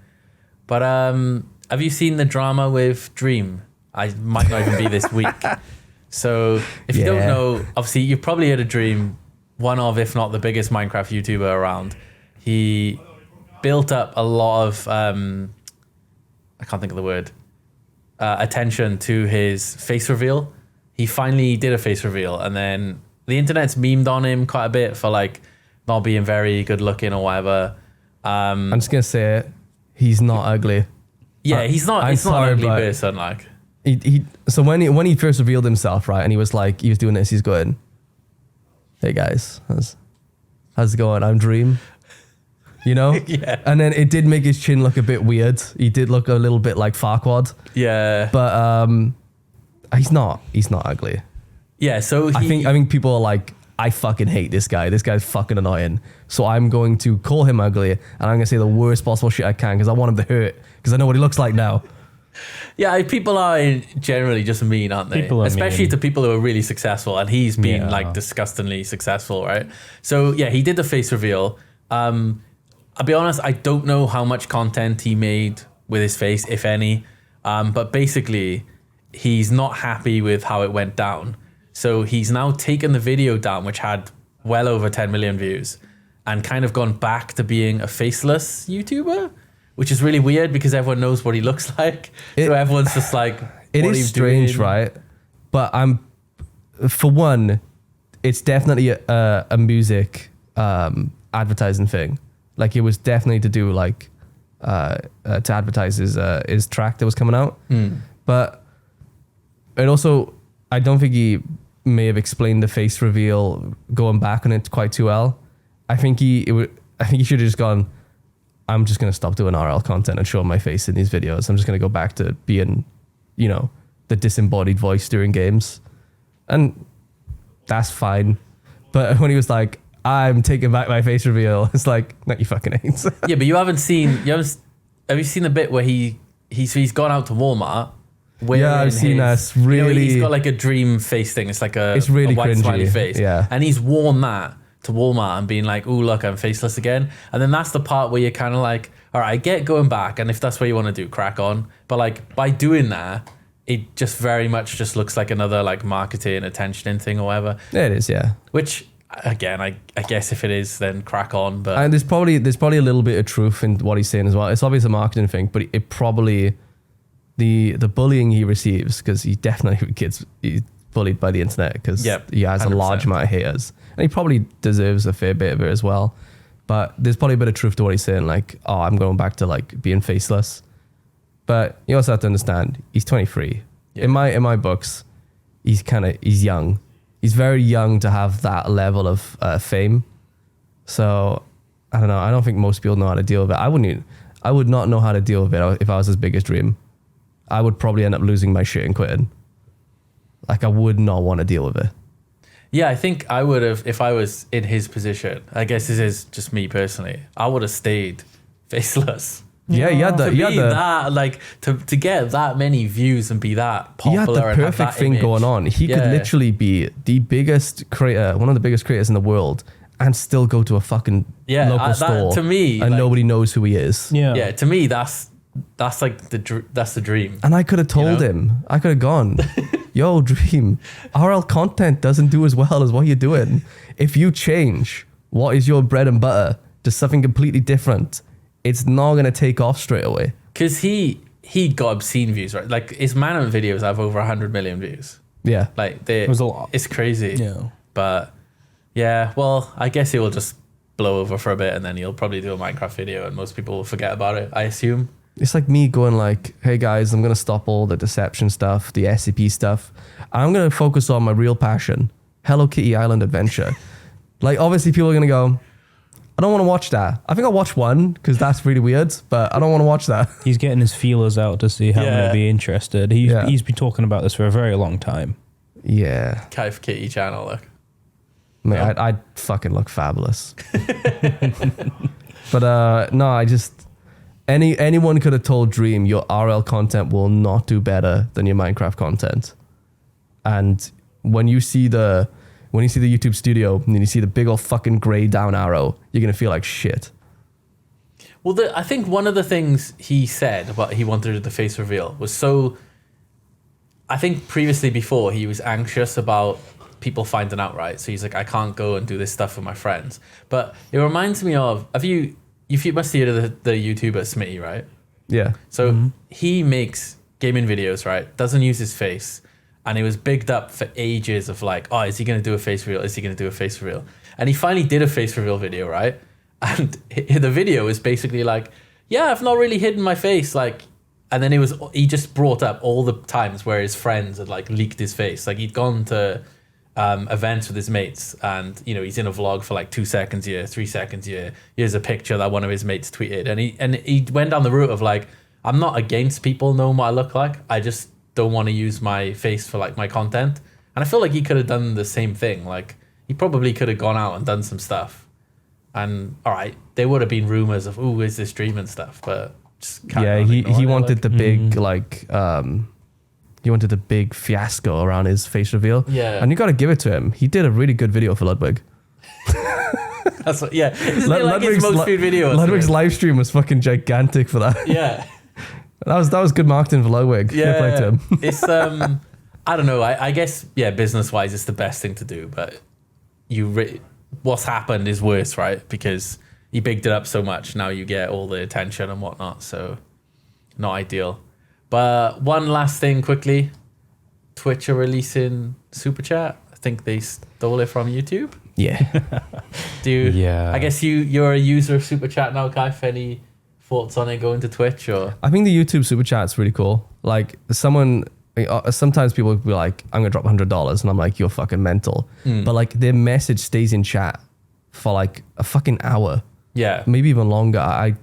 But have you seen the drama with Dream? I might not even be this week. So if you don't know, obviously you've probably heard of Dream, one of, if not the biggest Minecraft YouTuber around. He built up a lot of I can't think of the word, attention to his face reveal. He finally did a face reveal, and then the internet's memed on him quite a bit for like not being very good looking or whatever. I'm just gonna say it. He's not ugly. Yeah, he's not. He's not an ugly person. Like so when he first revealed himself, right, and he was doing this. He's going, "Hey guys, how's it going? I'm Dream." You know? Yeah. And then it did make his chin look a bit weird. He did look a little bit like Farquaad. Yeah. But he's not ugly. Yeah, so I think people are like, I fucking hate this guy. This guy's fucking annoying. So I'm going to call him ugly, and I'm going to say the worst possible shit I can because I want him to hurt, because I know what he looks like now. Yeah, people are generally just mean, aren't they? Especially to people who are really successful, and he's been like disgustingly successful, right? So yeah, he did the face reveal. I'll be honest, I don't know how much content he made with his face, if any. But basically, he's not happy with how it went down. So he's now taken the video down, which had well over 10 million views, and kind of gone back to being a faceless YouTuber, which is really weird because everyone knows what he looks like. So everyone's just like, it is strange, right? But for one, it's definitely a music advertising thing. Like it was definitely to do like to advertise his track that was coming out. But it also, I don't think he may have explained the face reveal going back on it quite too well. I think he should have just gone, I'm just gonna stop doing RL content and showing my face in these videos. I'm just gonna go back to being, you know, the disembodied voice during games, and that's fine. But when he was like, I'm taking back my face reveal, it's like, no, you fucking ain't. Yeah, but have you seen the bit where he's gone out to Walmart? Yeah, I've seen that. It's really, he's got like a Dream face thing. It's like it's really a white cringy. Smiley face. Yeah, and he's worn that to Walmart and being like, oh look, I'm faceless again. And then that's the part where you're kind of like, all right, I get going back, and if that's what you want to do, crack on. But like by doing that, it just very much just looks like another like marketing attention thing or whatever. It is, yeah. Which again, I guess if it is, then crack on. But and there's probably a little bit of truth in what he's saying as well. It's obviously a marketing thing, but it probably the bullying he receives, because he definitely he's bullied by the internet because he has 100%. A large amount of haters, and he probably deserves a fair bit of it as well. But there's probably a bit of truth to what he's saying, like, oh, I'm going back to like being faceless. But you also have to understand, he's 23. Yeah. In my books, he's young. He's very young to have that level of fame. So I don't know. I don't think most people know how to deal with it. I would not know how to deal with it if I was his biggest Dream. I would probably end up losing my shit and quitting. Like, I would not want to deal with it. Yeah, I think I would have, if I was in his position. I guess this is just me personally. I would have stayed faceless. Yeah, you had to get that many views and be that popular. He had the perfect thing image going on. He could literally be the biggest creator, one of the biggest creators in the world, and still go to a fucking local store. To me, and like, nobody knows who he is. Yeah. To me, that's like that's the dream. And I could have told him. I could have gone, yo, Dream, RL content doesn't do as well as what you're doing. If you change what is your bread and butter to something completely different, it's not going to take off straight away. Because he got obscene views, right? Like, his Manhunt videos have over 100 million views. Yeah. Like, it was a lot. It's crazy. Yeah. But, yeah, well, I guess he will just blow over for a bit, and then he'll probably do a Minecraft video, and most people will forget about it, I assume. It's like me going like, hey guys, I'm going to stop all the deception stuff, the SCP stuff. I'm going to focus on my real passion, Hello Kitty Island Adventure. Like, obviously people are going to go, I don't want to watch that. I think I'll watch one because that's really weird, but I don't want to watch that. He's getting his feelers out to see how I'm going to be interested. He's been talking about this for a very long time. Yeah. Kite Kitty channel, look. Mate, I'd fucking look fabulous. But no, I just anyone could have told Dream your RL content will not do better than your Minecraft content. And when you see the YouTube studio and then you see the big old fucking grey down arrow, you're gonna feel like shit. Well, I think one of the things he said about he wanted to do the face reveal was so. I think previously before he was anxious about people finding out, right? So he's like, I can't go and do this stuff with my friends. But it reminds me of, you must see the YouTuber Smitty, right? Yeah. So he makes gaming videos, right? Doesn't use his face. And it was bigged up for ages of like, oh, is he going to do a face reveal? Is he going to do a face reveal? And he finally did a face reveal video, right? And the video is basically like, yeah, I've not really hidden my face. Like, and then he just brought up all the times where his friends had like leaked his face. Like he'd gone to events with his mates and, you know, he's in a vlog for like 2 seconds here, 3 seconds here. Here's a picture that one of his mates tweeted. And he went down the route of like, I'm not against people knowing what I look like. I just don't want to use my face for like my content. And I feel like he could have done the same thing. Like he probably could have gone out and done some stuff. And all right, there would have been rumors of, ooh, is this Dream and stuff, but just he wanted the big like he wanted the big fiasco around his face reveal. Yeah. And you got to give it to him. He did a really good video for Ludwig. That's what, yeah. Isn't it like his most viewed video? Ludwig's live stream was fucking gigantic for that. Yeah. That was good marketing for Ludwig. Yeah. It's I don't know. I guess business wise, it's the best thing to do. But what's happened is worse, right? Because he bigged it up so much. Now you get all the attention and whatnot. So not ideal. But one last thing quickly, Twitch are releasing Super Chat. I think they stole it from YouTube. Yeah. I guess you're a user of Super Chat now, Kaif. Any thoughts on it going to Twitch? Or I think the YouTube Super Chat's really cool. Like sometimes people will be like, I'm gonna drop $100, and I'm like, you're fucking mental. But like their message stays in chat for like a fucking hour. Yeah. Maybe even longer. I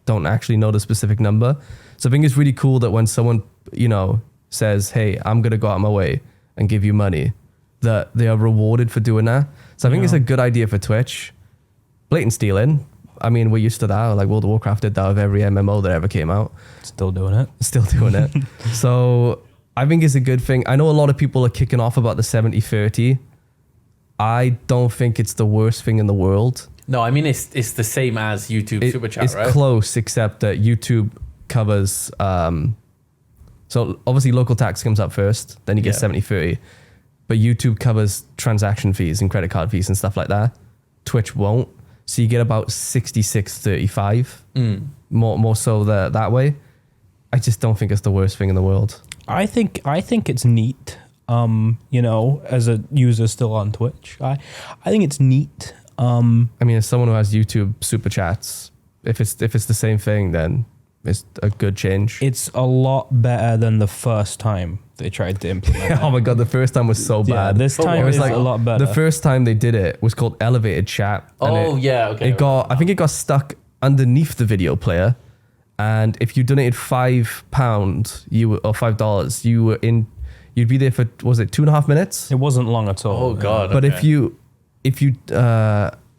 don't actually know the specific number. So I think it's really cool that when someone, you know, says, hey, I'm going to go out of my way and give you money, that they are rewarded for doing that. So I think it's a good idea for Twitch. Blatant stealing. I mean, we're used to that. Like World of Warcraft did that with every MMO that ever came out. Still doing it. So I think it's a good thing. I know a lot of people are kicking off about the 70-30. I don't think it's the worst thing in the world. No, I mean, it's the same as YouTube Super Chat, right? It's close, except that YouTube covers so obviously local tax comes up first, then you get 70-30, but YouTube covers transaction fees and credit card fees and stuff like that. Twitch won't, so you get about 66-35 more so that way. I just don't think it's the worst thing in the world. I think it's neat, you know, as a user still on Twitch. I think it's neat. I mean, as someone who has YouTube Super Chats, if it's the same thing, then it's a good change. It's a lot better than the first time they tried to implement it. Oh my god, the first time was so bad. This time it was like a lot better. The first time they did it was called elevated chat. I think it got stuck underneath the video player, and if you donated £5, or $5, you'd be there for, was it 2.5 minutes? It wasn't long at all. Oh god. But if you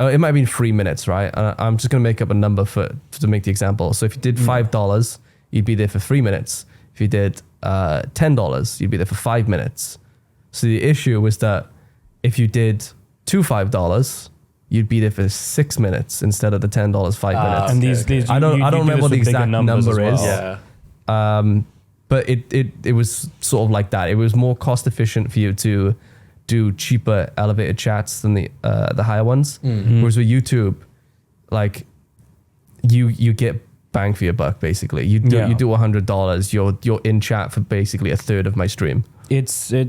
it might have been 3 minutes, right? I'm just going to make up a number to make the example. So if you did $5, you'd be there for 3 minutes. If you did $10, you'd be there for 5 minutes. So the issue was that if you did $5, you'd be there for 6 minutes instead of the $10, 5 minutes. And these I don't remember what the exact number is. Yeah. But it was sort of like that. It was more cost efficient for you to do cheaper elevated chats than the higher ones. Whereas with YouTube, like you get bang for your buck basically. You do $100, you're in chat for basically a third of my stream. It's a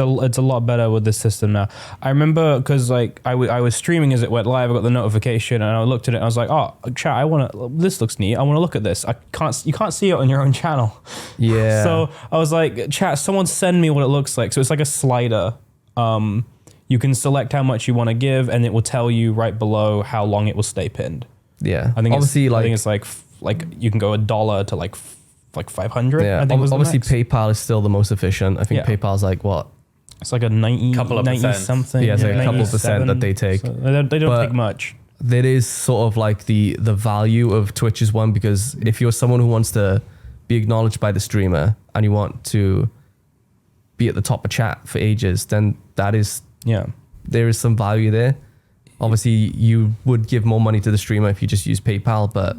lot better with this system now. I remember because like I was streaming as it went live. I got the notification and I looked at it. And I was like, oh, chat, this looks neat. I want to look at this. You can't see it on your own channel. Yeah. So I was like, chat, someone send me what it looks like. So it's like a slider. You can select how much you want to give, and it will tell you right below how long it will stay pinned. Yeah, I think obviously, it's like you can go $1 to like 500. Yeah, I think was obviously the max. PayPal is still the most efficient. I think PayPal's like what? It's like a 90 something. Yeah, it's like a couple of percent that they take. So they don't take much. That is sort of like the value of Twitch's one, because if you're someone who wants to be acknowledged by the streamer and you want to be at the top of chat for ages, then that is there is some value there. Obviously, you would give more money to the streamer if you just use PayPal, but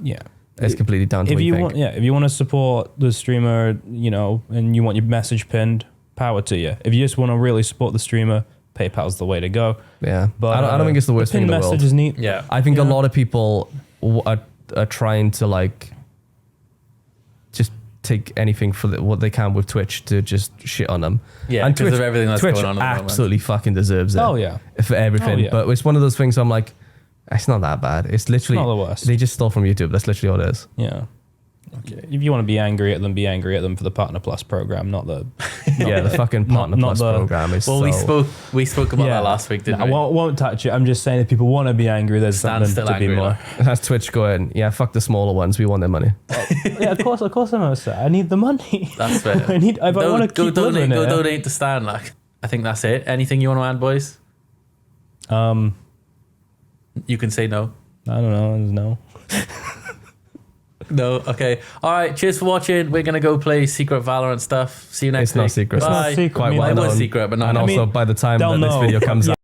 it's completely down to if you want. If you want to support the streamer, and you want your message pinned, power to you. If you just want to really support the streamer, PayPal's the way to go. Yeah, but I don't think it's the worst thing in the world. Message is neat. Yeah, I think a lot of people are trying to like just take anything for what they can with Twitch to just shit on them. Yeah, and because of everything that's Twitch going on at the absolutely fucking deserves it. Oh yeah, for everything. But it's one of those things I'm like, it's not that bad. It's literally not the worst. They just stole from YouTube. That's literally all it is. Yeah. Okay. If you want to be angry at them for the Partner Plus program, not the the fucking Partner Plus program is. Well, we spoke about that last week, didn't we? I won't touch it. I'm just saying, if people want to be angry, there's something to be more. That's Twitch going, yeah, fuck the smaller ones. We want their money. Yeah, of course I'm upset. I need the money. That's fair. I want to keep living Go it. donate to Stan. Like, I think that's it. Anything you want to add, boys? You can say no. I don't know. No. No, okay. All right, cheers for watching. We're going to go play secret Valorant stuff. See you next week. It's not secret. Bye. It's not secret. Quite well It was known. secret, but not. And also, by the time that this video comes out,